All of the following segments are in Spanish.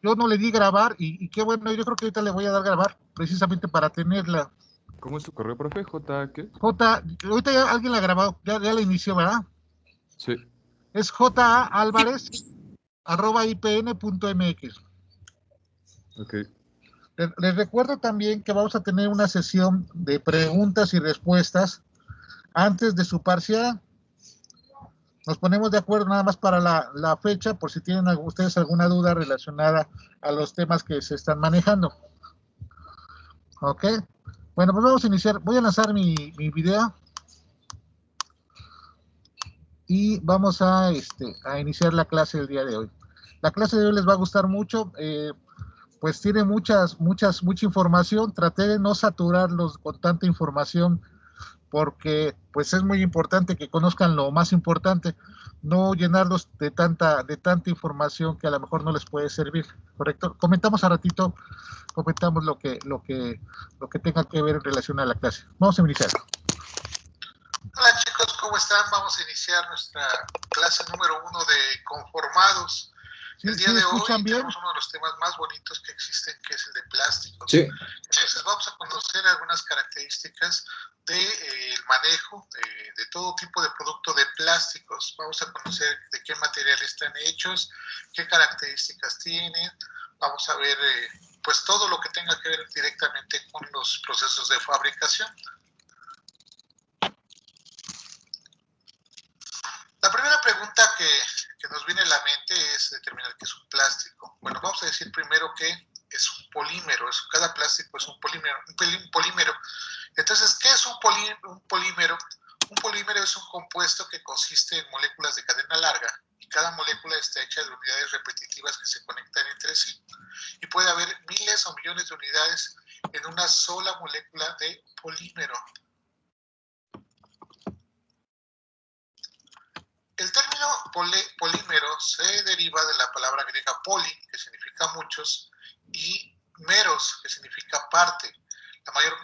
yo no le di grabar y qué bueno, yo creo que ahorita le voy a dar grabar precisamente para tenerla. ¿Cómo es tu correo, profe? ¿J qué? Ahorita ya alguien la ha grabado, ya la inició, ¿verdad? Sí. Es jaalvarez@ipn.mx. Ok. Les recuerdo también que vamos a tener una sesión de preguntas y respuestas antes de su parcial. Nos ponemos de acuerdo nada más para la fecha, por si tienen ustedes alguna duda relacionada a los temas que se están manejando. ¿Ok? Bueno, pues vamos a iniciar. Voy a lanzar mi video. Y vamos a iniciar la clase del día de hoy. La clase de hoy les va a gustar mucho. Pues tiene mucha información. Traté de no saturarlos con tanta información porque pues es muy importante que conozcan lo más importante, no llenarlos de tanta información que a lo mejor no les puede servir, ¿correcto? Comentamos a ratito, comentamos lo que tenga que ver en relación a la clase. Vamos a iniciar. Hola chicos, ¿cómo están? Vamos a iniciar nuestra clase número 1 de conformados. El día de hoy tenemos uno de los temas más bonitos que existen, que es el de plásticos. Sí. Entonces vamos a conocer algunas características del manejo de todo tipo de producto de plásticos. Vamos a conocer de qué materiales están hechos, qué características tienen. Vamos a ver pues todo lo que tenga que ver directamente con los procesos de fabricación. La primera pregunta que nos viene a la mente es determinar qué es un plástico. Bueno, vamos a decir primero que es un polímero. Cada plástico es un polímero. Entonces, ¿qué es un polímero? Un polímero es un compuesto que consiste en moléculas de cadena larga y cada molécula está hecha de unidades repetitivas que se conectan entre sí. Y puede haber miles o millones de unidades en una sola molécula de polímero. El término polímero se deriva de la palabra griega poli, que significa muchos, y meros, que significa parte. La mayor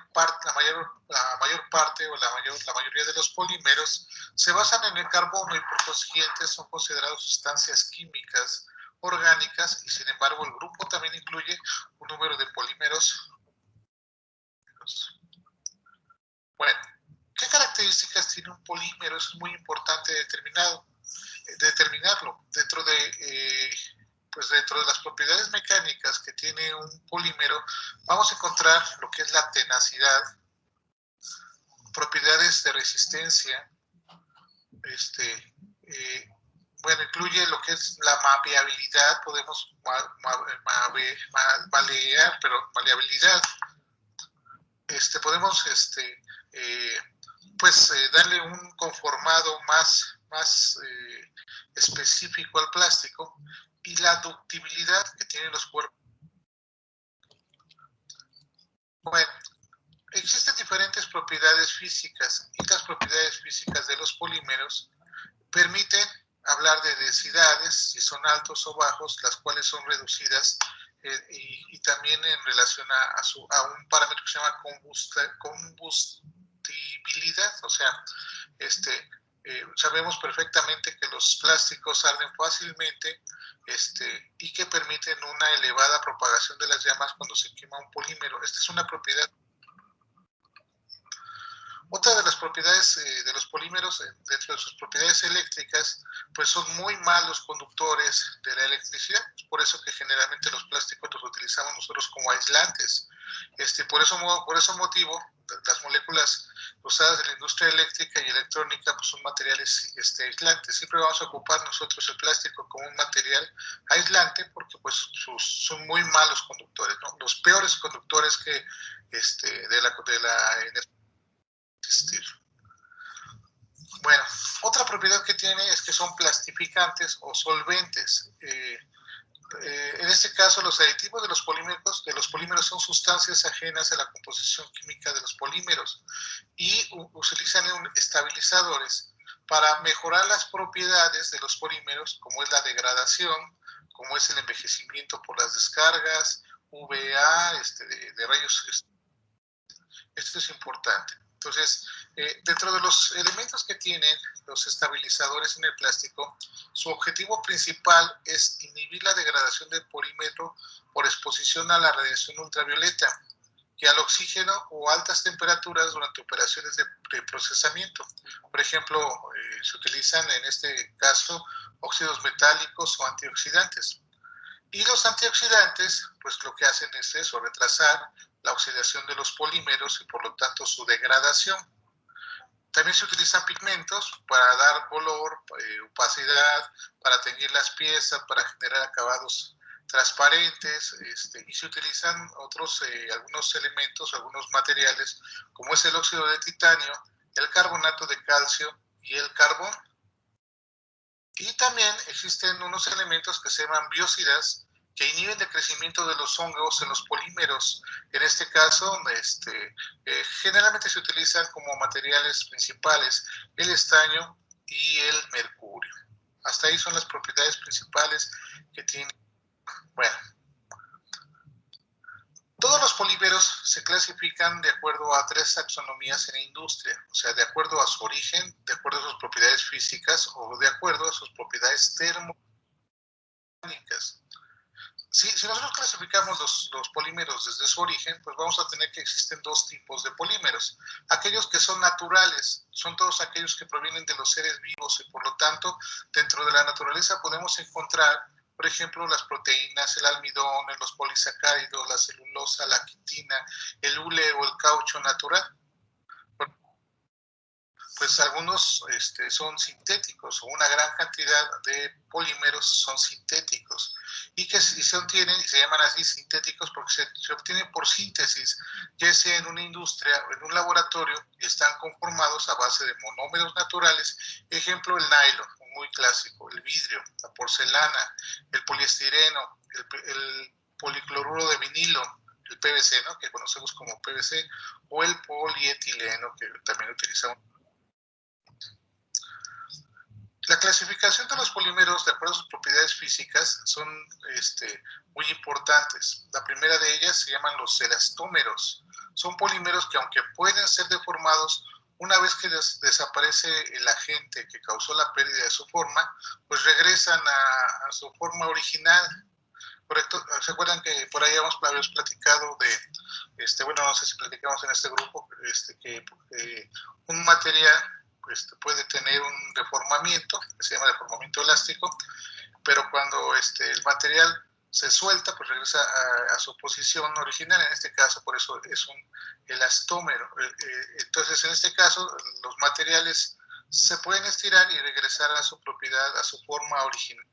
parte o la mayoría de los polímeros se basan en el carbono y por consiguiente son considerados sustancias químicas orgánicas y sin embargo el grupo también incluye un número de polímeros. Bueno, ¿qué características tiene un polímero? Eso es muy importante determinarlo. Dentro de las propiedades mecánicas que tiene un polímero, vamos a encontrar lo que es la tenacidad, propiedades de resistencia, incluye lo que es la maleabilidad, podemos maleabilidad, podemos darle un conformado más específico al plástico, y la ductibilidad que tienen los cuerpos. Bueno, existen diferentes propiedades físicas y las propiedades físicas de los polímeros permiten hablar de densidades, si son altos o bajos, las cuales son reducidas y también en relación a un parámetro que se llama combustibilidad, o sea, sabemos perfectamente que los plásticos arden fácilmente y que permiten una elevada propagación de las llamas cuando se quema un polímero. Esta es una propiedad. Otra de las propiedades de los polímeros, dentro de sus propiedades eléctricas, pues son muy malos conductores de la electricidad. Por eso que generalmente los plásticos los utilizamos nosotros como aislantes. Por ese motivo, las moléculas usadas en la industria eléctrica y electrónica pues son materiales aislantes. Siempre vamos a ocupar nosotros el plástico como un material aislante porque pues son muy malos conductores, ¿no? Los peores conductores que de la energía. Bueno, otra propiedad que tiene es que son plastificantes o solventes. En este caso, los aditivos de los polímeros son sustancias ajenas a la composición química de los polímeros y utilizan estabilizadores para mejorar las propiedades de los polímeros, como es la degradación, como es el envejecimiento por las descargas, UVA, de rayos. Esto es importante. Entonces, dentro de los elementos que tienen los estabilizadores en el plástico, su objetivo principal es inhibir la degradación del polímero por exposición a la radiación ultravioleta y al oxígeno o altas temperaturas durante operaciones de procesamiento. Por ejemplo, se utilizan en este caso óxidos metálicos o antioxidantes. Y los antioxidantes, pues lo que hacen es eso, retrasar la oxidación de los polímeros y por lo tanto su degradación. También se utilizan pigmentos para dar color, opacidad, para teñir las piezas, para generar acabados transparentes, y se utilizan algunos elementos, algunos materiales, como es el óxido de titanio, el carbonato de calcio y el carbón. Y también existen unos elementos que se llaman biocidas, que inhiben el crecimiento de los hongos en los polímeros. En este caso, generalmente se utilizan como materiales principales el estaño y el mercurio. Hasta ahí son las propiedades principales que tienen. Bueno, todos los polímeros se clasifican de acuerdo a 3 taxonomías en la industria, o sea, de acuerdo a su origen, de acuerdo a sus propiedades físicas o de acuerdo a sus propiedades termodinámicas. Si nosotros clasificamos los polímeros desde su origen, pues vamos a tener que existen 2 tipos de polímeros. Aquellos que son naturales, son todos aquellos que provienen de los seres vivos y por lo tanto dentro de la naturaleza podemos encontrar, por ejemplo, las proteínas, el almidón, los polisacáridos, la celulosa, la quitina, el hule o el caucho natural. Pues algunos son sintéticos, o una gran cantidad de polímeros son sintéticos y que se obtienen y se llaman así sintéticos porque se obtienen por síntesis, ya sea en una industria o en un laboratorio, y están conformados a base de monómeros naturales. Ejemplo, el nylon, muy clásico, el vidrio, la porcelana, el poliestireno, el policloruro de vinilo, el PVC, ¿no?, que conocemos como PVC, o el polietileno, que también utilizamos. La clasificación de los polímeros de acuerdo a sus propiedades físicas son muy importantes. La primera de ellas se llaman los elastómeros. Son polímeros que, aunque pueden ser deformados, una vez que desaparece el agente que causó la pérdida de su forma, pues regresan a su forma original. Correcto. ¿Se acuerdan que por ahí habíamos platicado de, bueno, no sé si platicamos en este grupo, que un material puede tener un deformamiento, que se llama deformamiento elástico, pero cuando el material se suelta, pues regresa a su posición original, en este caso, por eso es un elastómero. Entonces, en este caso, los materiales se pueden estirar y regresar a su propiedad, a su forma original.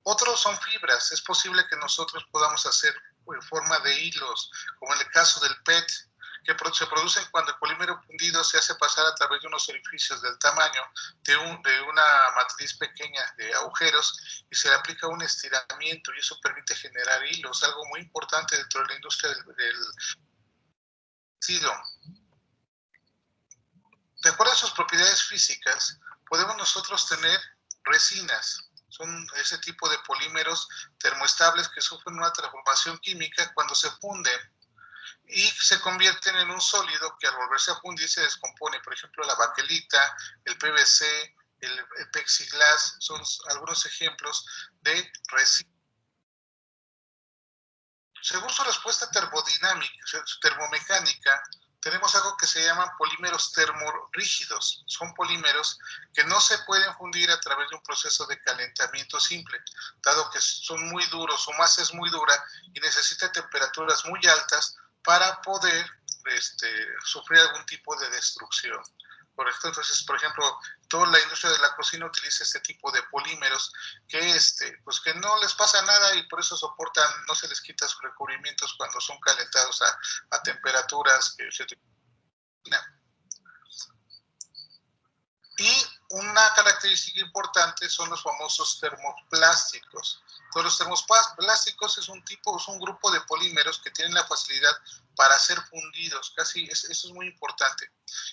Otros son fibras. Es posible que nosotros podamos hacer en forma de hilos, como en el caso del PET, que se producen cuando el polímero fundido se hace pasar a través de unos orificios del tamaño de una matriz pequeña de agujeros y se le aplica un estiramiento y eso permite generar hilos, algo muy importante dentro de la industria del tejido. De acuerdo a sus propiedades físicas, podemos nosotros tener resinas. Son ese tipo de polímeros termoestables que sufren una transformación química cuando se funden y se convierten en un sólido que al volverse a fundir se descompone. Por ejemplo, la baquelita, el PVC, el plexiglas son algunos ejemplos de resinas. Según su respuesta termodinámica, termomecánica, tenemos algo que se llaman polímeros termorrígidos. Son polímeros que no se pueden fundir a través de un proceso de calentamiento simple, dado que son muy duros, su masa es muy dura y necesita temperaturas muy altas para poder sufrir algún tipo de destrucción. ¿Correcto? Entonces, por ejemplo, toda la industria de la cocina utiliza este tipo de polímeros que, pues que no les pasa nada y por eso soportan, no se les quita sus recubrimientos cuando son calentados a temperaturas que se utilizan. Y una característica importante son los famosos termoplásticos. Los termoplásticos es un grupo de polímeros que tienen la facilidad para ser fundidos, eso es muy importante.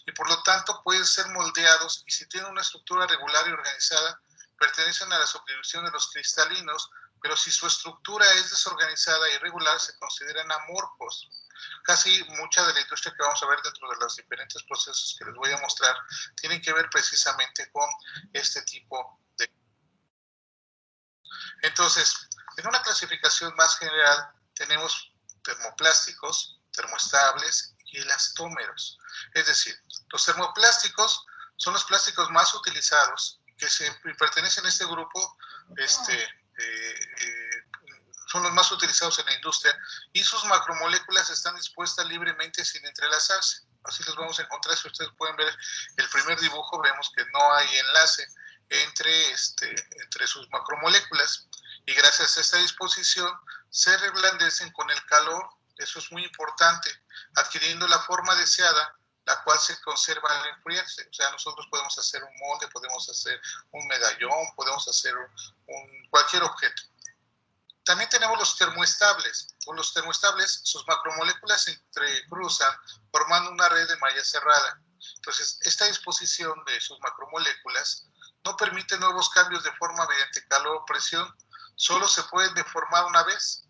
Y por lo tanto pueden ser moldeados y si tienen una estructura regular y organizada, pertenecen a la subdivisión de los cristalinos, pero si su estructura es desorganizada e irregular, se consideran amorfos. Casi mucha de la industria que vamos a ver dentro de los diferentes procesos que les voy a mostrar tienen que ver precisamente con este tipo de... Entonces, en una clasificación más general tenemos termoplásticos, termoestables y elastómeros. Es decir, los termoplásticos son los plásticos más utilizados que pertenecen a este grupo, son los más utilizados en la industria y sus macromoléculas están dispuestas libremente sin entrelazarse. Así los vamos a encontrar. Si ustedes pueden ver el primer dibujo, vemos que no hay enlace entre sus macromoléculas y gracias a esta disposición se reblandecen con el calor. Eso es muy importante, adquiriendo la forma deseada, la cual se conserva al enfriarse. O sea, nosotros podemos hacer un molde, podemos hacer un medallón, podemos hacer cualquier objeto. También tenemos los termoestables. Con los termoestables, sus macromoléculas se entrecruzan formando una red de malla cerrada. Entonces, esta disposición de sus macromoléculas no permite nuevos cambios de forma mediante calor o presión, solo se pueden deformar una vez.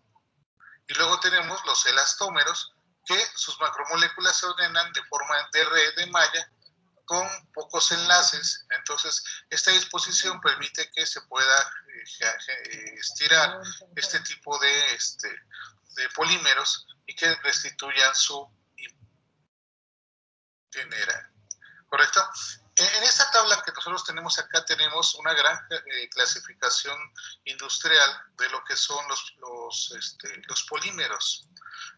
Y luego tenemos los elastómeros, que sus macromoléculas se ordenan de forma de red de malla con pocos enlaces. Entonces, esta disposición permite que se pueda estirar este tipo de polímeros y que restituyan su general. ¿Correcto? En esta tabla que nosotros tenemos acá tenemos una gran clasificación industrial de lo que son los polímeros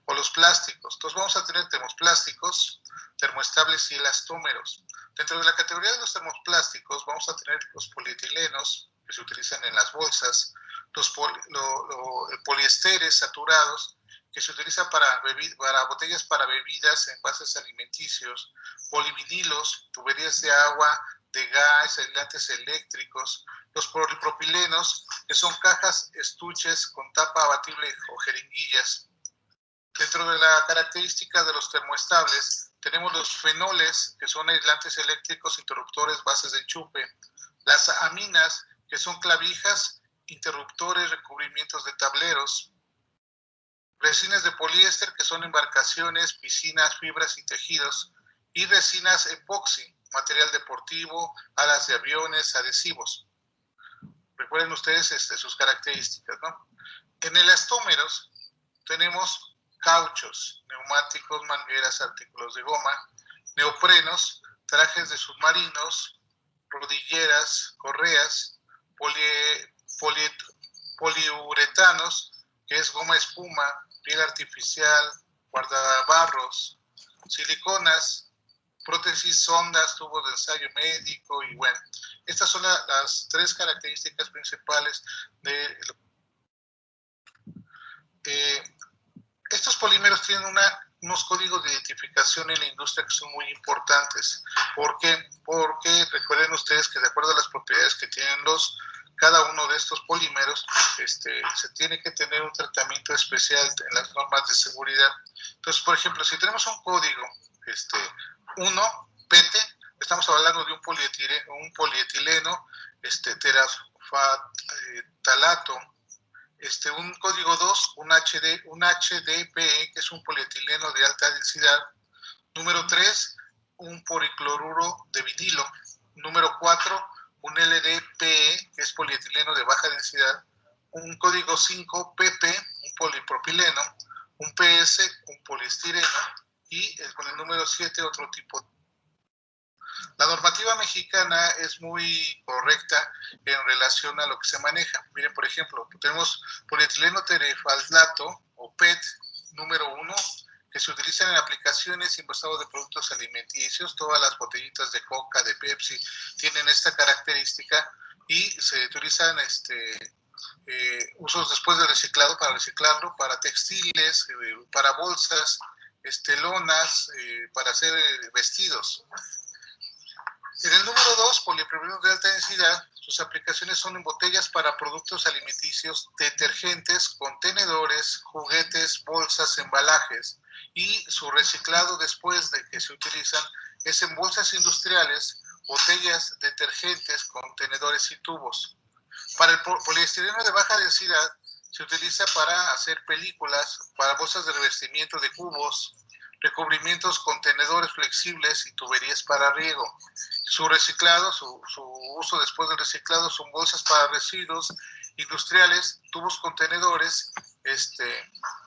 o los plásticos. Entonces vamos a tener termoplásticos, termoestables y elastómeros. Dentro de la categoría de los termoplásticos vamos a tener los polietilenos que se utilizan en las bolsas, los poliesteres saturados que se utiliza para botellas para bebidas, envases alimenticios, polivinilos, tuberías de agua, de gas, aislantes eléctricos, los polipropilenos, que son cajas, estuches con tapa abatible o jeringuillas. Dentro de la característica de los termoestables, tenemos los fenoles, que son aislantes eléctricos, interruptores, bases de enchufe, las aminas, que son clavijas, interruptores, recubrimientos de tableros, resinas de poliéster, que son embarcaciones, piscinas, fibras y tejidos, y resinas epoxi, material deportivo, alas de aviones, adhesivos. Recuerden ustedes sus características, ¿no? En elastómeros tenemos cauchos, neumáticos, mangueras, artículos de goma, neoprenos, trajes de submarinos, rodilleras, correas, poliuretanos, que es goma espuma, piel artificial, guardabarros, siliconas, prótesis, sondas, tubos de ensayo médico y bueno, estas son las tres características principales de estos polímeros tienen unos códigos de identificación en la industria que son muy importantes. ¿Por qué? Porque recuerden ustedes que de acuerdo a las propiedades que tienen cada uno de estos polímeros, se tiene que tener un tratamiento especial en las normas de seguridad. Entonces, por ejemplo, si tenemos un código 1, PT, estamos hablando de un polietileno, teraftalato. Un código 2, un HDPE, que es un polietileno de alta densidad. Número 3, un poricloruro de vinilo. Número 4, un LDPE, que es polietileno de baja densidad. Un código 5, PP, un polipropileno. Un PS, un poliestireno. Y con el número 7, otro tipo. La normativa mexicana es muy correcta en relación a lo que se maneja. Miren, por ejemplo, tenemos polietileno terefalato o PET número 1, que se utilizan en aplicaciones y envasados de productos alimenticios. Todas las botellitas de Coca, de Pepsi, tienen esta característica y se utilizan usos después de reciclado para reciclarlo, para textiles, para bolsas, lonas, para hacer vestidos. En el número 2, polipropileno de alta densidad, sus aplicaciones son en botellas para productos alimenticios, detergentes, contenedores, juguetes, bolsas, embalajes, y su reciclado después de que se utilizan es en bolsas industriales, botellas, detergentes, contenedores y tubos. Para el poliestireno de baja densidad se utiliza para hacer películas, para bolsas de revestimiento de cubos, recubrimientos, contenedores flexibles y tuberías para riego. Su reciclado, su uso después del reciclado son bolsas para residuos industriales, tubos contenedores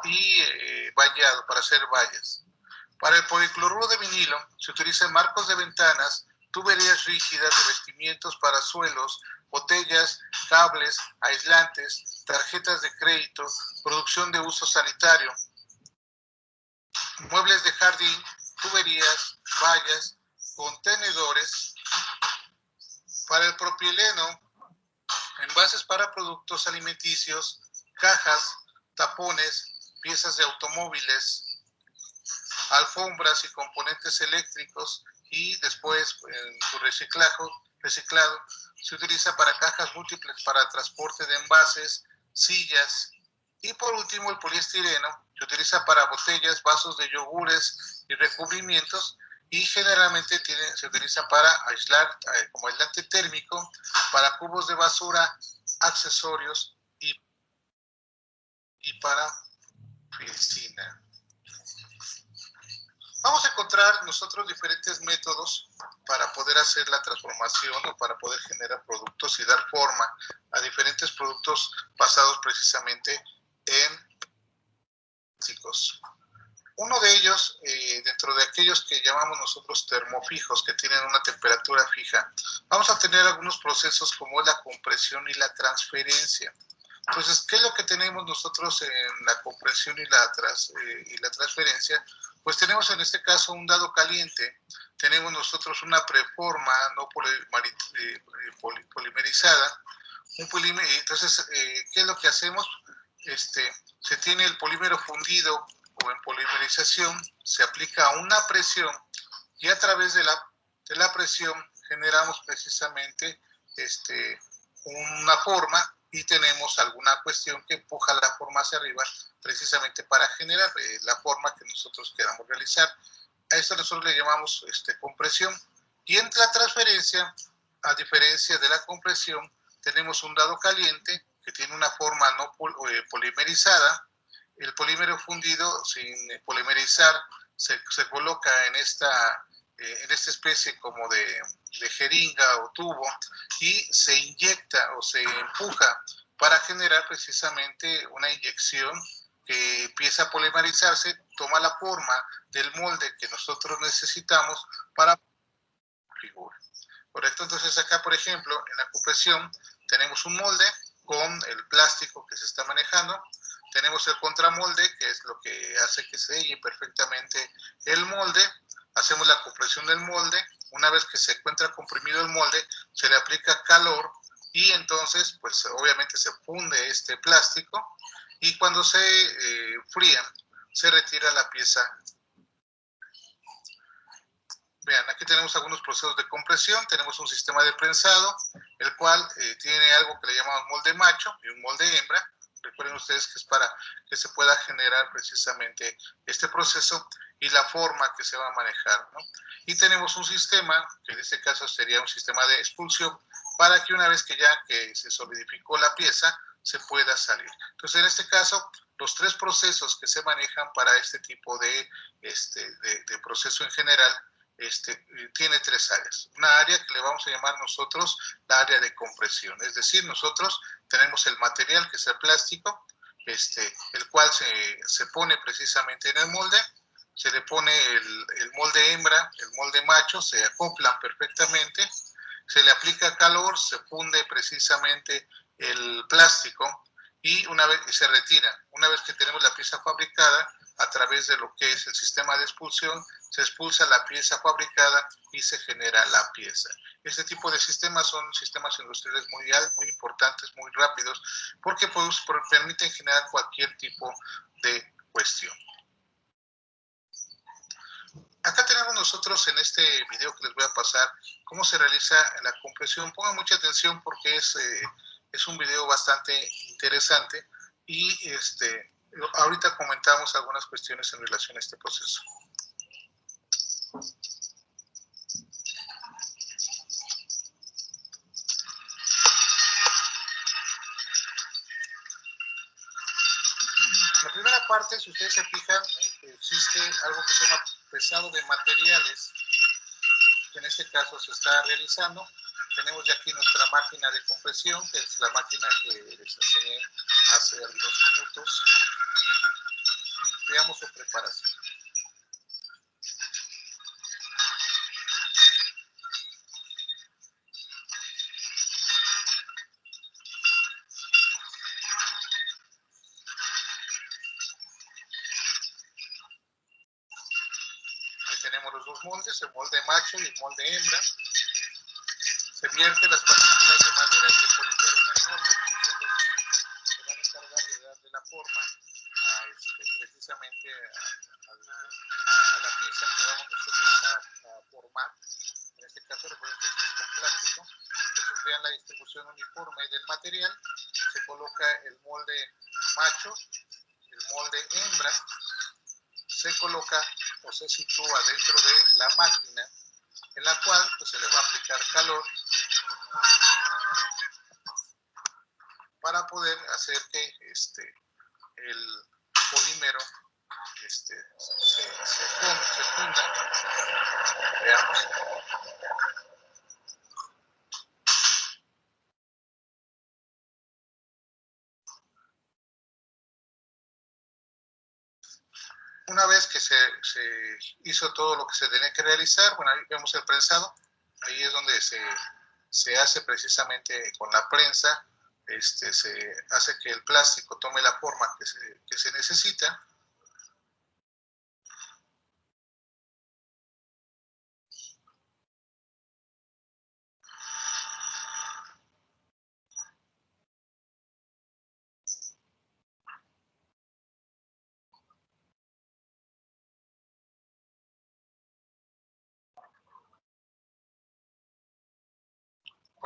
y vallado para hacer vallas. Para el policloruro de vinilo se utilizan marcos de ventanas, tuberías rígidas, revestimientos para suelos, botellas, cables, aislantes, tarjetas de crédito, producción de uso sanitario, muebles de jardín, tuberías, vallas, contenedores. Para el propileno, envases para productos alimenticios, cajas, tapones, piezas de automóviles, alfombras y componentes eléctricos, y después en su reciclado se utiliza para cajas múltiples para transporte de envases, sillas. Y por último, el poliestireno se utiliza para botellas, vasos de yogures y recubrimientos, y generalmente se utiliza para aislar, como aislante térmico, para cubos de basura, accesorios y para piscina. Vamos a encontrar nosotros diferentes métodos para poder hacer la transformación o para poder generar productos y dar forma a diferentes productos basados precisamente en plásticos. Uno de ellos, dentro de aquellos que llamamos nosotros termofijos, que tienen una temperatura fija, vamos a tener algunos procesos como la compresión y la transferencia. Entonces, ¿qué es lo que tenemos nosotros en la compresión y la transferencia? Pues tenemos en este caso un dado caliente, tenemos nosotros una preforma no polimerizada. Entonces, ¿qué es lo que hacemos? Se tiene el polímero fundido o en polimerización, se aplica una presión y a través de la presión generamos precisamente una forma, y tenemos alguna cuestión que empuja la forma hacia arriba precisamente para generar la forma que nosotros queramos realizar. A esto nosotros le llamamos compresión. Y en la transferencia, a diferencia de la compresión, tenemos un dado caliente que tiene una forma no polimerizada. El polímero fundido sin polimerizar se coloca en esta especie como de jeringa o tubo, y se inyecta o se empuja para generar precisamente una inyección que empieza a polimerizarse, toma la forma del molde que nosotros necesitamos para figura. ¿Correcto? Entonces acá, por ejemplo, en la compresión tenemos un molde con el plástico que se está manejando, tenemos el contramolde, que es lo que hace que selle perfectamente el molde, hacemos la compresión del molde, una vez que se encuentra comprimido el molde, se le aplica calor, y entonces, pues obviamente se funde este plástico, y cuando se fría, se retira la pieza. Vean, aquí tenemos algunos procesos de compresión, tenemos un sistema de prensado, el cual tiene algo que le llamamos molde macho y un molde hembra. Recuerden ustedes que es para que se pueda generar precisamente este proceso y la forma que se va a manejar, ¿no? Y tenemos un sistema, que en este caso sería un sistema de expulsión, para que una vez que se solidificó la pieza, se pueda salir. Entonces, en este caso, los tres procesos que se manejan para este tipo de proceso en general, tiene tres áreas. Una área que le vamos a llamar nosotros la área de compresión, es decir, nosotros tenemos el material, que es el plástico, el cual se pone precisamente en el molde, se le pone el molde hembra, el molde macho, se acoplan perfectamente, se le aplica calor, se funde precisamente el plástico, y una vez se retira. Una vez que tenemos la pieza fabricada, a través de lo que es el sistema de expulsión, se expulsa la pieza fabricada y se genera la pieza. Este tipo de sistemas son sistemas industriales muy importantes, muy rápidos, porque pues, permiten generar cualquier tipo de cuestión. Acá tenemos nosotros en este video que les voy a pasar cómo se realiza la compresión. Pongan mucha atención porque es un video bastante interesante, y ahorita comentamos algunas cuestiones en relación a este proceso. esta parte, si ustedes se fijan, existe algo que se llama pesado de materiales, que en este caso se está realizando. Tenemos ya aquí nuestra máquina de compresión, que es la máquina que les enseñé hace algunos minutos. Y veamos su preparación. Ahí tenemos los dos moldes, el molde macho y el molde hembra. Se vierten las partículas de madera y de polímero en el molde, se van a encargar de darle la forma a, precisamente a la pieza que vamos nosotros a formar. En este caso, recuerden que esto es con plástico. Entonces vean la distribución uniforme del material. Se coloca el molde macho, el molde hembra, se coloca o se sitúa dentro de la máquina, en la cual pues, se le va a aplicar calor para poder hacer que el polímero se funda. Veamos. Una vez que se hizo todo lo que se tenía que realizar, bueno, ahí vemos el prensado. Ahí es donde se hace precisamente con la prensa, se hace que el plástico tome la forma que se necesita.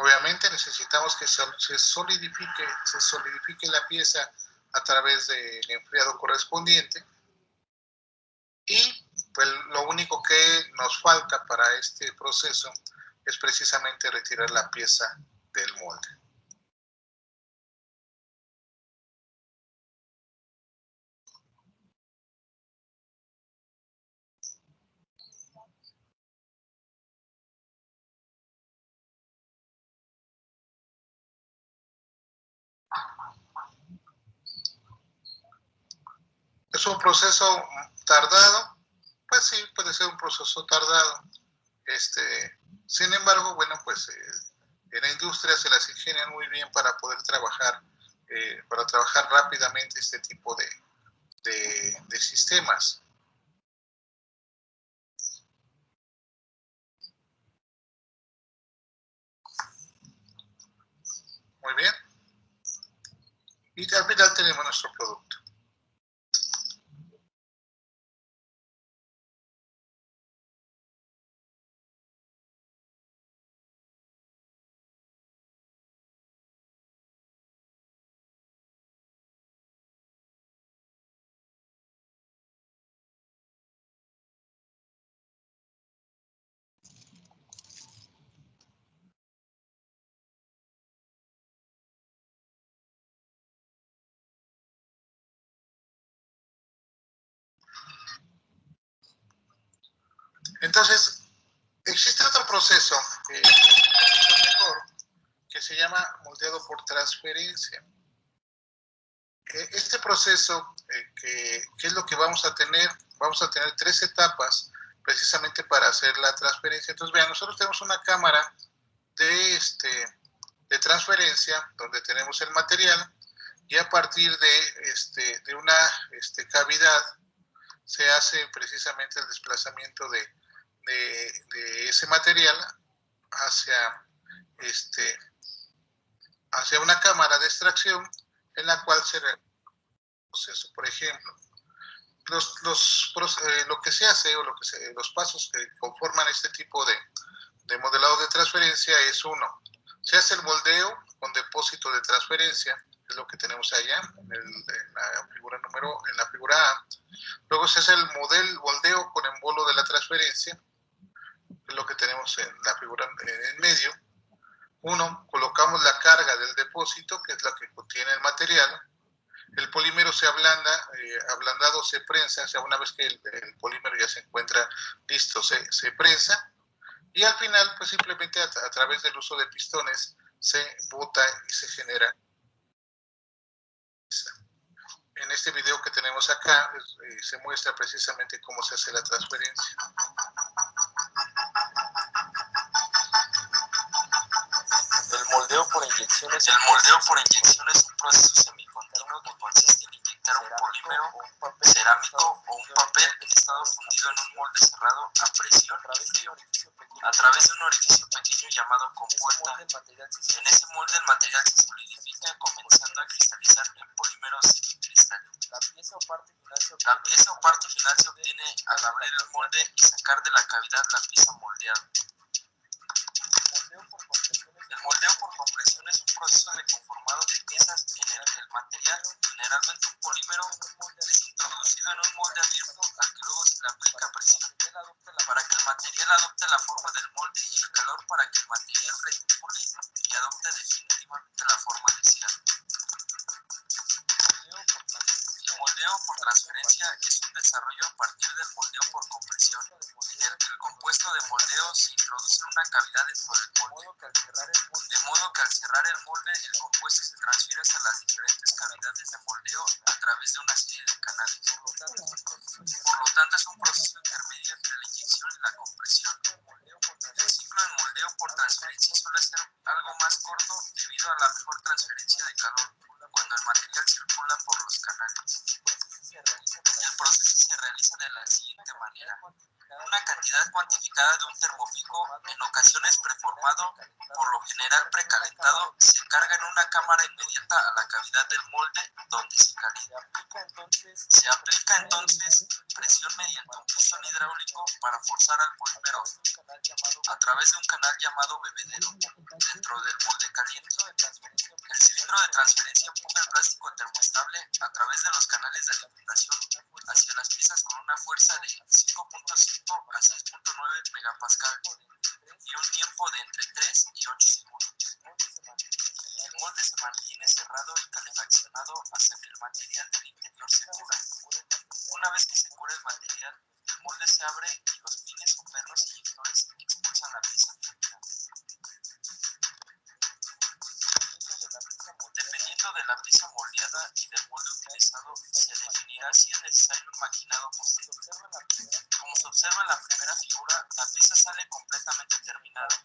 Obviamente necesitamos que se solidifique la pieza a través del enfriado correspondiente. Y pues lo único que nos falta para este proceso es precisamente retirar la pieza del molde. ¿Es un proceso tardado? Pues sí, puede ser un proceso tardado. Sin embargo, bueno, pues en la industria se las ingenian muy bien para poder trabajar rápidamente este tipo de sistemas. Muy bien. Y al final tenemos nuestro producto. Entonces, existe otro proceso mejor que se llama moldeado por transferencia. Este proceso, ¿qué es lo que vamos a tener? Vamos a tener 3 etapas precisamente para hacer la transferencia. Entonces, vean, nosotros tenemos una cámara de transferencia donde tenemos el material y a partir de una cavidad se hace precisamente el desplazamiento de ese material hacia, hacia una cámara de extracción en la cual se realiza el proceso. Por ejemplo, lo que se hace o los pasos que conforman este tipo de modelado de transferencia es uno. Se hace el moldeo con depósito de transferencia, es lo que tenemos allá en la figura A. Luego se hace el moldeo con embolo de la transferencia, que es lo que tenemos en la figura en medio. Uno, colocamos la carga del depósito, que es la que contiene el material, el polímero se ablanda, ablandado se prensa, o sea, una vez que el polímero ya se encuentra listo, se prensa, y al final, pues simplemente a través del uso de pistones se bota y se genera. En este video que tenemos acá se muestra precisamente cómo se hace la transferencia. El moldeo por inyección es un proceso semicontinuo que consiste en inyectar un polímero cerámico o un papel en estado fundido en un molde cerrado a presión y frío a través de un orificio pequeño llamado compuerta. En ese molde el material se solidifica comenzando a cristalizar en polímeros semicristalino. La pieza o parte final se obtiene al abrir el molde y sacar de la cavidad la pieza moldeada. El moldeo por compresión es un proceso de conformado de piezas en el que el material, generalmente un polímero, es introducido en un molde abierto al que luego se le aplica presión para que el material adopte la forma del molde y el calor para que el material reticule y adopte definitivamente la forma deseada. El moldeo por transferencia es un desarrollo a partir del moldeo por compresión, en el que el compuesto de moldeo se introduce en una cavidad dentro del molde, de modo que al cerrar el molde el compuesto se transfiere hacia las diferentes cavidades de moldeo a través de una serie de canales. Por lo tanto, es un proceso intermedio entre la inyección y la compresión. El ciclo de moldeo por transferencia suele ser algo más corto debido a la mejor transferencia de calor cuando el material circula por los canales. El proceso se realiza de la siguiente manera. Una cantidad cuantificada de un termófico, en ocasiones preformado, por lo general precalentado, se carga en una cámara inmediata a la cavidad del molde donde se calienta. Se aplica entonces presión mediante un pistón hidráulico para forzar al polímero a través de un canal llamado bebedero dentro del molde caliente. El cilindro de transferencia empuja el plástico termoestable a través de los canales de alimentación hacia las piezas con una fuerza de 5.5 a 6.9 megapascal y un tiempo de entre 3 y 8 segundos. El molde se mantiene cerrado y calefaccionado hasta que el material del interior se cura. Una vez que se cura el material, el molde se abre y los pines o pernos inyectores expulsan la pieza terminada. Dependiendo de la pieza moldeada y del molde utilizado, se definirá si es necesario un maquinado posterior. Como se observa en la primera figura, la pieza sale completamente terminada.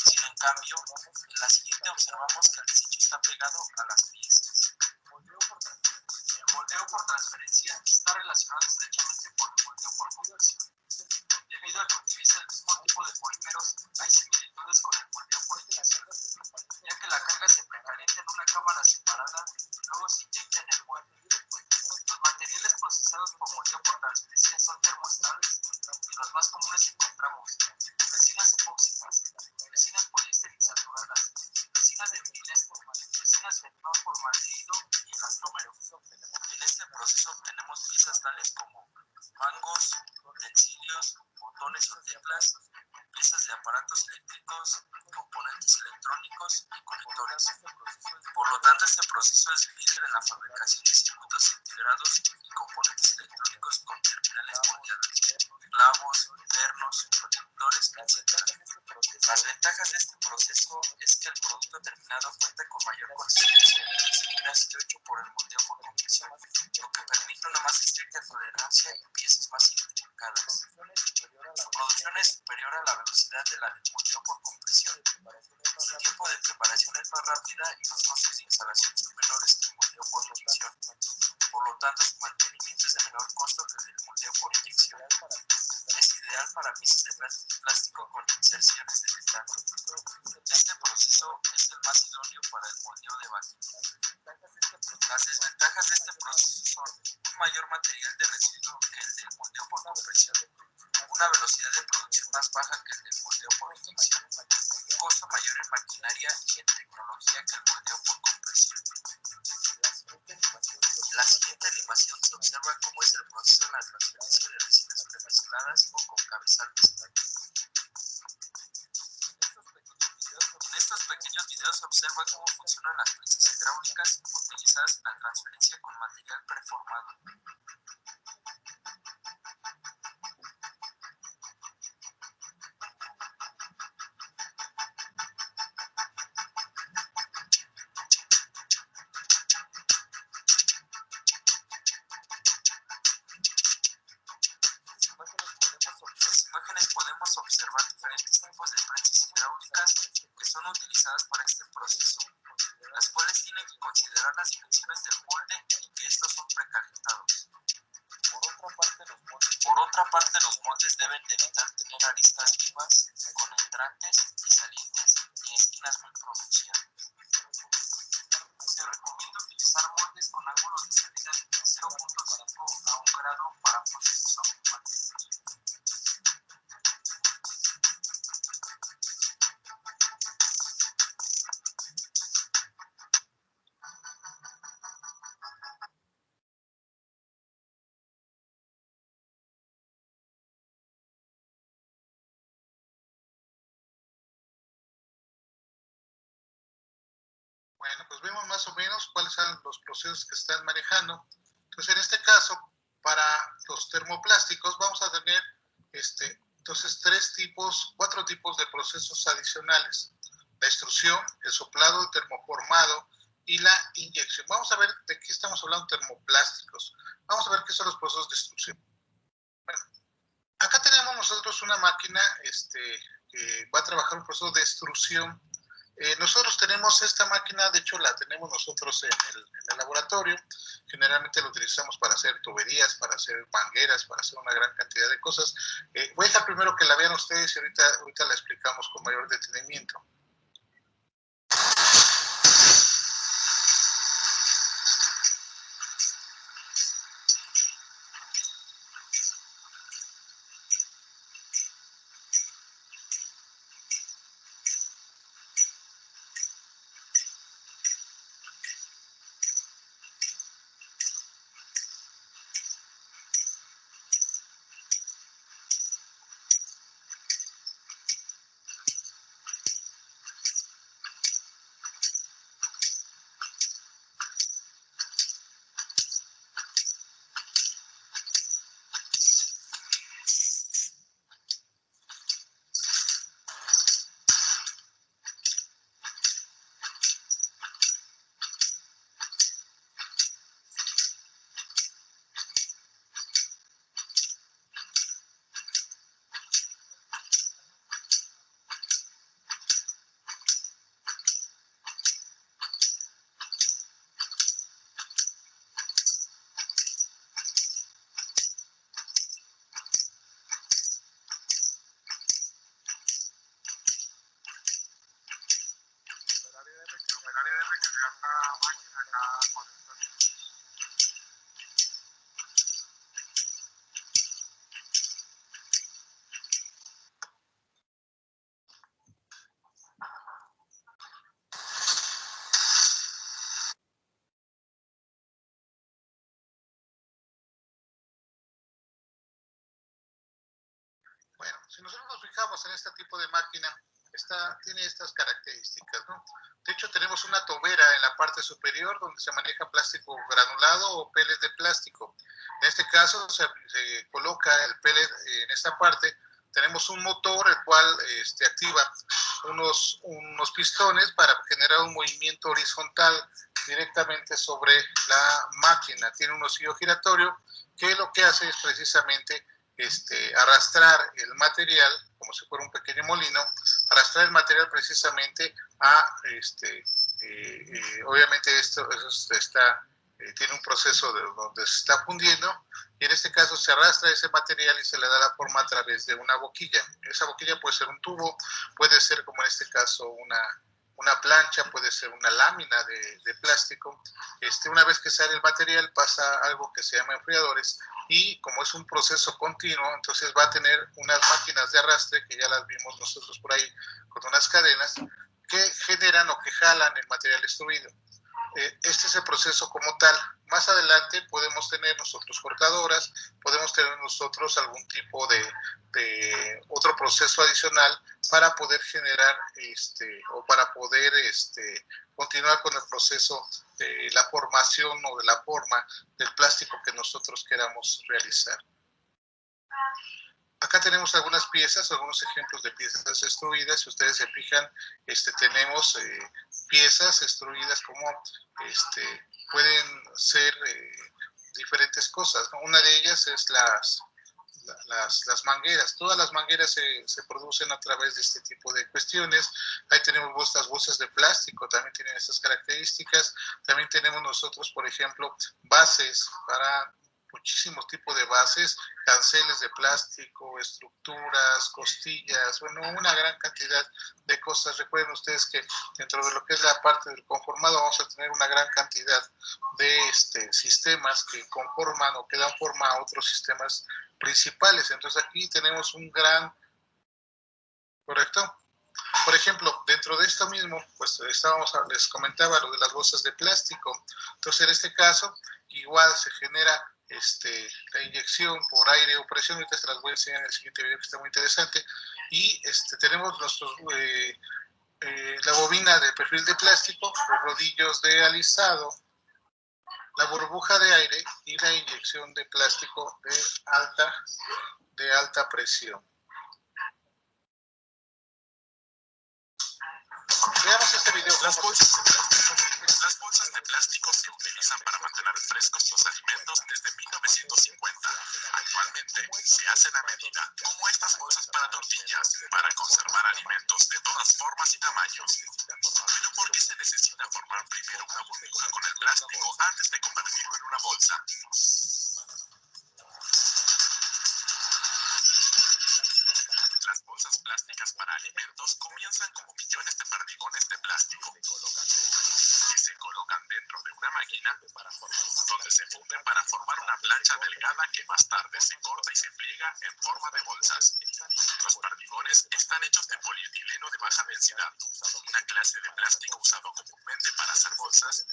Sin en cambio, en la siguiente observamos que el desecho está pegado a las piezas. El moldeo por transferencia está relacionado estrechamente con el moldeo por compresión. Debido a que utiliza el mismo tipo de polímeros, hay similitudes con el moldeo por inyección, ya que la carga se precalienta en una cámara separada y luego se inyecta en el molde. Los materiales procesados por moldeo por transferencia son termoestables y los más comunes encontramos resinas epóxicas, resinas poliéster insaturadas, resinas de vinilester, resinas fenolformaldehído y elastómero. En este proceso obtenemos piezas tales como mangos, utensilios, botones o teclas, piezas de aparatos eléctricos, componentes electrónicos y conectores. Por lo tanto, este proceso es líder en la fabricación de circuitos integrados y componentes electrónicos con terminales moldeadas, clavos, pernos, protectores, etc. Las ventajas de este proceso es que el producto terminado cuenta con mayor consistencia y sido hecho por el moldeo por compresión, lo que permite una más estricta tolerancia y piezas más identificadas. Su producción es superior a la velocidad de la del moldeo por compresión. El tiempo de preparación es más rápida y los costos de instalación son menores que el moldeo por inyección. Por lo tanto, su mantenimiento es de menor costo que el del moldeo por inyección. Es ideal para piezas de plástico con inserciones de metal. Este proceso es el más idóneo para el moldeo de vaquillas. Las desventajas de este proceso son un mayor material de residuo que el del moldeo por compresión, una velocidad de producción más baja que el del moldeo por inyección, un costo mayor en maquinaria y en tecnología que el moldeo por compresión. En la siguiente animación se observa cómo es el proceso en la transferencia de resinas premezcladas o con cabezal mezclado. En estos pequeños videos se observa cómo funcionan las pinzas hidráulicas utilizadas en la transferencia con considerar las dimensiones del molde y que estos son precalentados. Por otra parte, los moldes deben de evitar tener aristas vivas con entrantes y salientes ni esquinas muy pronunciadas. Se recomienda utilizar moldes con ángulos de salida de 0.5 a 1 grado para procesos automáticos. Bueno, pues vemos más o menos cuáles son los procesos que están manejando. Entonces, en este caso, para los termoplásticos vamos a tener entonces cuatro tipos de procesos adicionales. La extrusión, el soplado, el termoformado y la inyección. Vamos a ver de qué estamos hablando termoplásticos. Vamos a ver qué son los procesos de extrusión. Bueno, acá tenemos nosotros una máquina que va a trabajar un proceso de extrusión. Nosotros tenemos esta máquina, de hecho la tenemos nosotros en el laboratorio. Generalmente la utilizamos para hacer tuberías, para hacer mangueras, para hacer una gran cantidad de cosas. Voy a dejar primero que la vean ustedes y ahorita la explicamos con mayor detenimiento. Bueno, si nosotros nos fijamos en este tipo de máquina, tiene estas características, ¿no? De hecho, tenemos una tobera en la parte superior donde se maneja plástico granulado o pellet de plástico. En este caso, se coloca el pellet en esta parte. Tenemos un motor el cual activa unos pistones para generar un movimiento horizontal directamente sobre la máquina. Tiene un hocillo giratorio que lo que hace es precisamente arrastrar el material, como si fuera un pequeño molino, arrastrar el material precisamente a, obviamente esto tiene un proceso donde se está fundiendo, y en este caso se arrastra ese material y se le da la forma a través de una boquilla. Esa boquilla puede ser un tubo, puede ser como en este caso una plancha, puede ser una lámina de plástico. Una vez que sale el material pasa algo que se llama enfriadores, y como es un proceso continuo, entonces va a tener unas máquinas de arrastre que ya las vimos nosotros por ahí con unas cadenas que generan o que jalan el material extruido. Este es el proceso como tal. Más adelante podemos tener nosotros cortadoras, podemos tener nosotros algún tipo de otro proceso adicional para poder generar o para poder continuar con el proceso de la formación o de la forma del plástico que nosotros queramos realizar. Acá tenemos algunas piezas, algunos ejemplos de piezas extruidas. Si ustedes se fijan, tenemos piezas extruidas como pueden ser diferentes cosas, ¿no? Una de ellas es las mangueras. Todas las mangueras se producen a través de este tipo de cuestiones. Ahí tenemos las bolsas de plástico, también tienen estas características. También tenemos nosotros, por ejemplo, bases para muchísimos tipos de bases, canceles de plástico, estructuras, costillas, bueno, una gran cantidad de cosas. Recuerden ustedes que dentro de lo que es la parte del conformado vamos a tener una gran cantidad de sistemas que conforman o que dan forma a otros sistemas principales. Entonces aquí tenemos un gran, ¿correcto? Por ejemplo, dentro de esto mismo, pues les comentaba lo de las bolsas de plástico. Entonces, en este caso, igual se genera la inyección por aire o presión. Ahorita se las voy a enseñar en el siguiente video, que está muy interesante. Y tenemos la bobina de perfil de plástico, los rodillos de alisado, la burbuja de aire y la inyección de plástico de alta presión. Veamos este video. Las bolsas de plástico se utilizan para mantener frescos los alimentos desde 1950. Actualmente se hacen a medida, como estas bolsas para tortillas, para conservar alimentos de todas formas y tamaños. Pero ¿por qué se necesita formar primero una burbuja con el plástico antes de convertirlo en una bolsa? Las bolsas plásticas para alimentos comienzan como millones de perdigones de plástico que se colocan dentro de una máquina donde se funden para formar una plancha delgada que más tarde se corta y se pliega en forma de bolsas. Los perdigones están hechos de polietileno de baja densidad, una clase de plástico usado comúnmente para hacer bolsas,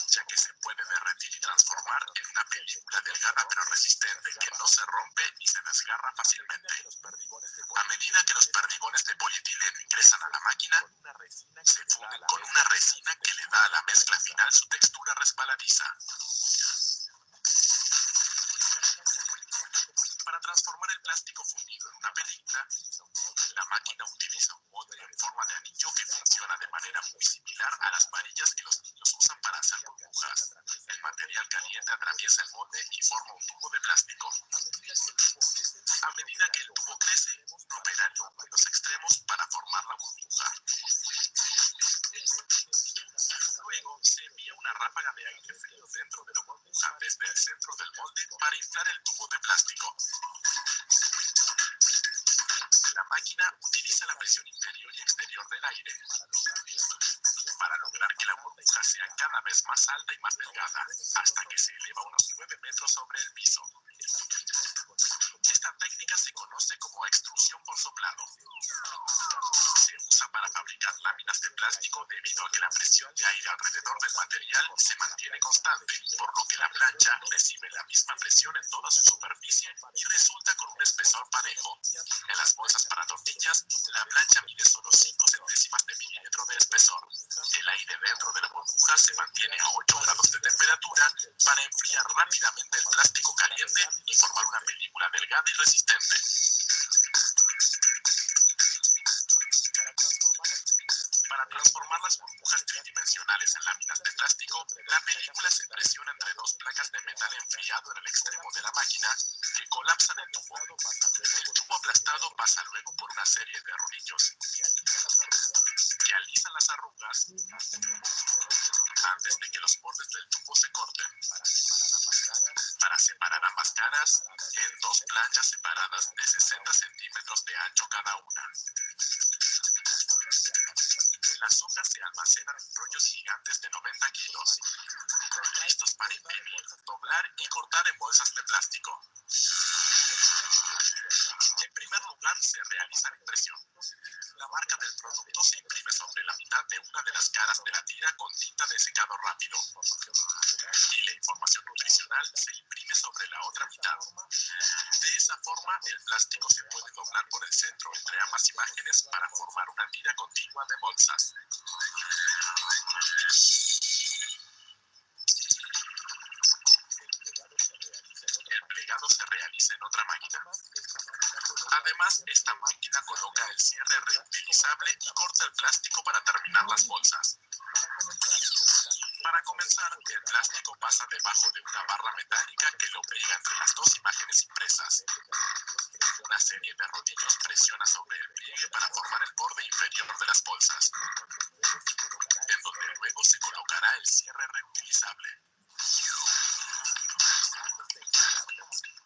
ya que se puede derretir y transformar en una película delgada pero resistente que no se rompe ni se desgarra fácilmente. A medida que los perdigones de polietileno ingresan a la máquina, se funden con una resina que le da a la mezcla final su textura resbaladiza. Para transformar el plástico fundido en una película, la máquina utiliza un molde en forma de anillo que funciona de manera muy similar a las varillas que los niños usan para hacer burbujas. El material caliente atraviesa el molde y forma un tubo de plástico. A medida que el tubo crece, opera el tubo en los extremos para formar la burbuja. Luego se envía una ráfaga de aire frío dentro de la burbuja desde el centro del molde para inflar el tubo de plástico. La máquina utiliza la presión interior y exterior del aire para lograr que la burbuja sea cada vez más alta y más delgada, hasta que se eleva unos 9 metros sobre el piso. Esta técnica se conoce como extrusión por soplado. Se usa para fabricar láminas de plástico debido a que la presión de aire alrededor del material se mantiene constante, por lo que la plancha recibe la misma presión en toda su superficie y resulta con un espesor parejo. En las bolsas para tortillas, la plancha mide solo 5 centésimas de milímetro de espesor. El aire dentro de la burbuja se mantiene a 8 grados de temperatura para enfriar rápidamente el plástico caliente y formar una película delgada y resistente. Para transformar las burbujas tridimensionales en láminas de plástico, la película se presiona entre dos placas de metal enfriado en el extremo de la máquina que colapsan el tubo. El tubo aplastado pasa luego por una serie de rodillos que alisan las arrugas antes de que los bordes del tubo se corten. Para separar ambas caras en dos planchas separadas de 60 centímetros de ancho cada una. Las hojas se almacenan en rollos gigantes de 90 kilos, listos para imprimir, doblar y cortar en bolsas de plástico. En primer lugar, se realiza la impresión. La marca del producto se imprime sobre la mitad de una de las caras de la tira con tinta de secado rápido. Y la información nutricional se imprime sobre la otra mitad. De esa forma, el plástico se puede doblar por el centro entre ambas imágenes para formar una tira continua de bolsas. El plegado se realiza en otra máquina. Además, esta máquina coloca el cierre reutilizable y corta el plástico para terminar las bolsas. Para comenzar, el plástico pasa debajo de una barra metálica que lo pega entre las dos imágenes impresas. Una serie de rodillos presiona sobre el pliegue para formar el borde inferior de las bolsas, en donde luego se colocará el cierre reutilizable.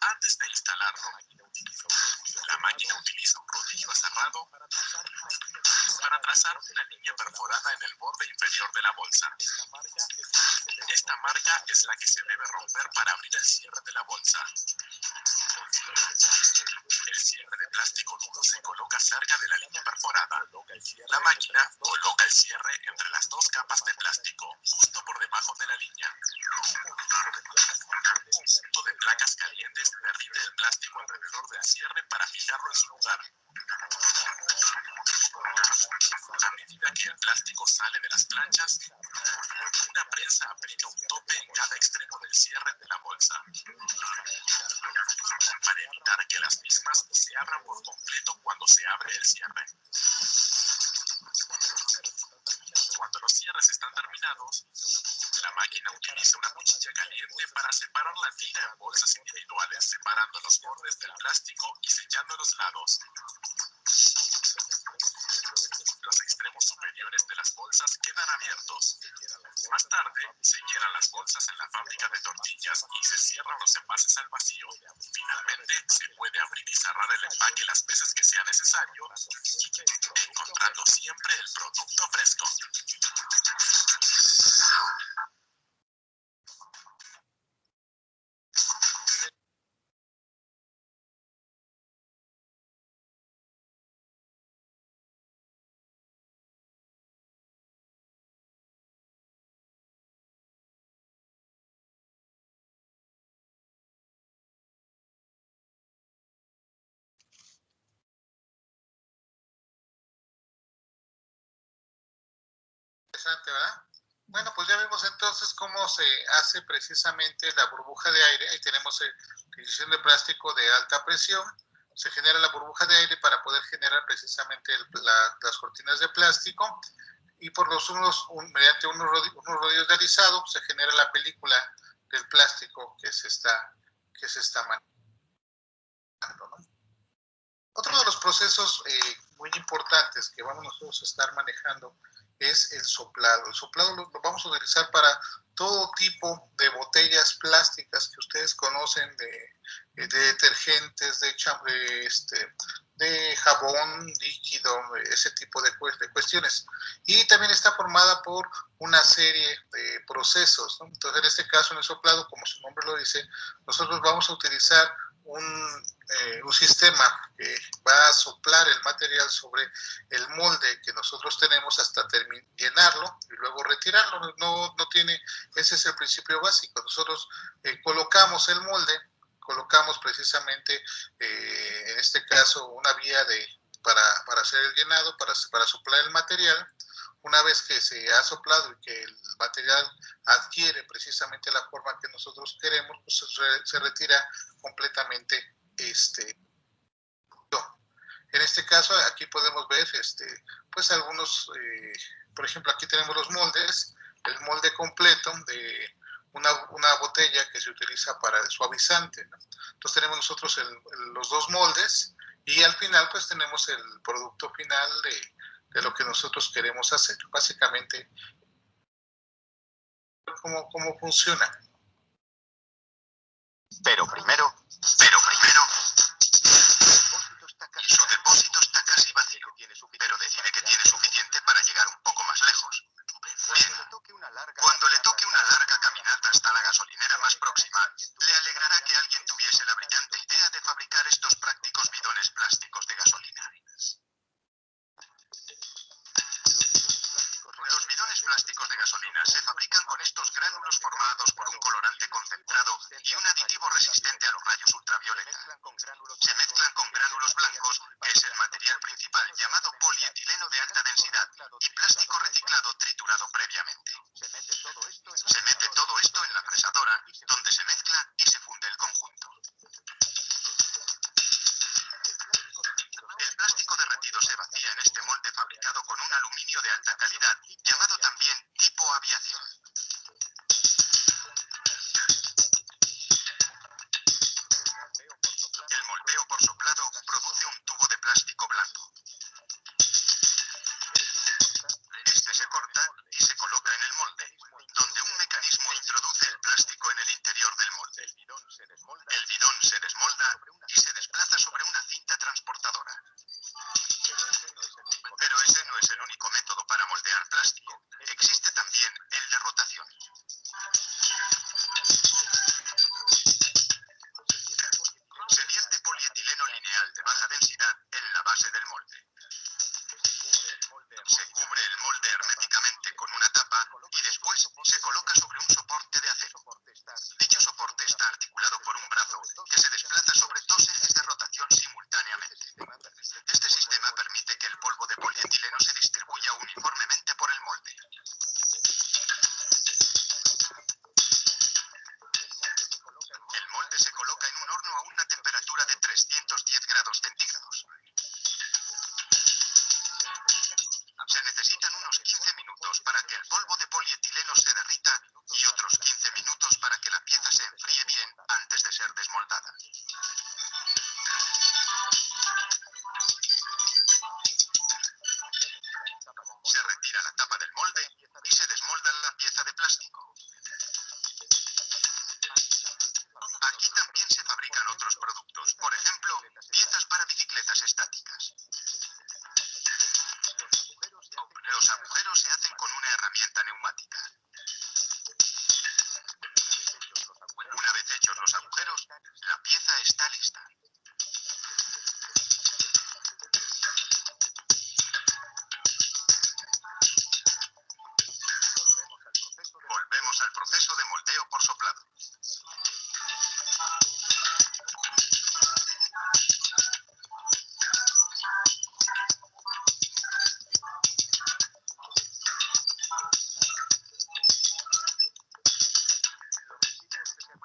Antes de instalarlo, la máquina utiliza un rodillo aserrado para trazar una línea perforada en el borde inferior de la bolsa. Esta marca es la que se debe romper para abrir el cierre de la bolsa. El cierre de plástico duro se coloca cerca de la línea perforada. La máquina coloca el cierre entre las dos capas de plástico, justo por debajo de la línea. Un conjunto de placas calientes derrite el plástico alrededor del cierre para fijarlo en su lugar. A medida que el plástico sale de las planchas, una prensa aplica un tope en cada extremo del cierre de la bolsa, para evitar que las mismas se abran por completo cuando se abre el cierre. Cuando los cierres están terminados, la máquina utiliza una cuchilla caliente para separar la tira en bolsas individuales, separando los bordes del plástico y sellando los lados. Los extremos superiores de las bolsas quedan abiertos. Más tarde, se llenan las bolsas en la fábrica de tortillas y se cierran los envases al vacío. Finalmente, se puede abrir y cerrar el empaque las veces que sea necesario, encontrando siempre el producto fresco. Interesante, ¿verdad? Bueno, pues ya vimos entonces cómo se hace precisamente la burbuja de aire. Ahí tenemos utilización de plástico de alta presión. Se genera la burbuja de aire para poder generar precisamente las cortinas de plástico. Y por mediante unos rodillos de alisado se genera la película del plástico que se está manejando, ¿no? Otro de los procesos muy importantes que vamos nosotros a estar manejando es el soplado. El soplado lo vamos a utilizar para todo tipo de botellas plásticas que ustedes conocen, de detergentes, de jabón líquido, ese tipo de cuestiones. Y también está formada por una serie de procesos, ¿no? Entonces, en este caso, en el soplado, como su nombre lo dice, nosotros vamos a utilizar un sistema que va a soplar el material sobre el molde que nosotros tenemos hasta llenarlo y luego retirarlo. No tiene, ese es el principio básico. Nosotros colocamos el molde, colocamos precisamente en este caso una vía para hacer el llenado, para soplar el material. Una vez que se ha soplado y que el material adquiere precisamente la forma que nosotros queremos, pues se retira completamente En este caso, aquí podemos ver pues algunos, por ejemplo, aquí tenemos los moldes, el molde completo de una botella que se utiliza para el suavizante, ¿no? Entonces tenemos nosotros los dos moldes y al final pues tenemos el producto final de lo que nosotros queremos hacer. Básicamente, ¿cómo funciona? Pero primero, su depósito está casi vacío, pero decide que tiene suficiente para llegar un poco más lejos. Bien, cuando le toque una larga caminata hasta la gasolinera más próxima, le alegrará que alguien tuviese la brillante idea de fabricar estos prácticos bidones plásticos de gasolina. Los bidones plásticos de gasolina se fabrican con estos gránulos formados por un colorante concentrado y un aditivo resistente a los rayos ultravioleta.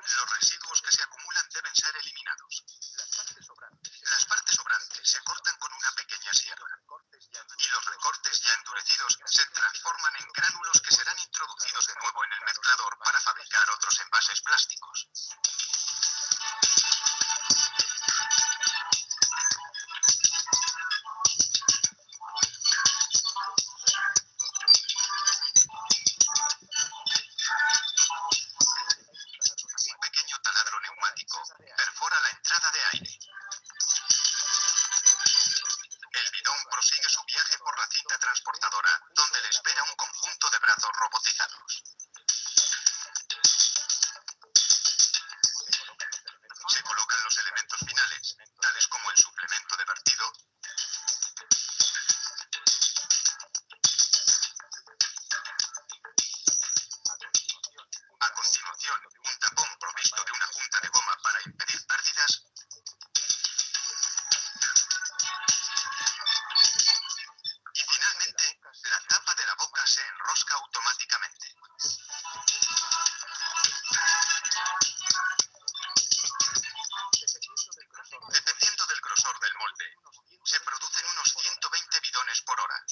Los residuos que se acumulan deben ser eliminados. Las partes sobrantes se cortan con una pequeña sierra y los recortes ya endurecidos se transforman en gránulos que serán introducidos de nuevo en el mezclador para fabricar otros envases plásticos. Un pequeño taladro neumático perfora la entrada de aire. El bidón prosigue su viaje por la cinta transportadora, donde le espera un conjunto de brazos robotizados. Se colocan los elementos finales, tales como el suplemento de vertido, a continuación, un tapón provisto de una junta de goma para impedir pérdidas, y finalmente, la tapa de la boca se enrosca automáticamente. Dependiendo del grosor del molde, se producen unos 120 bidones por hora.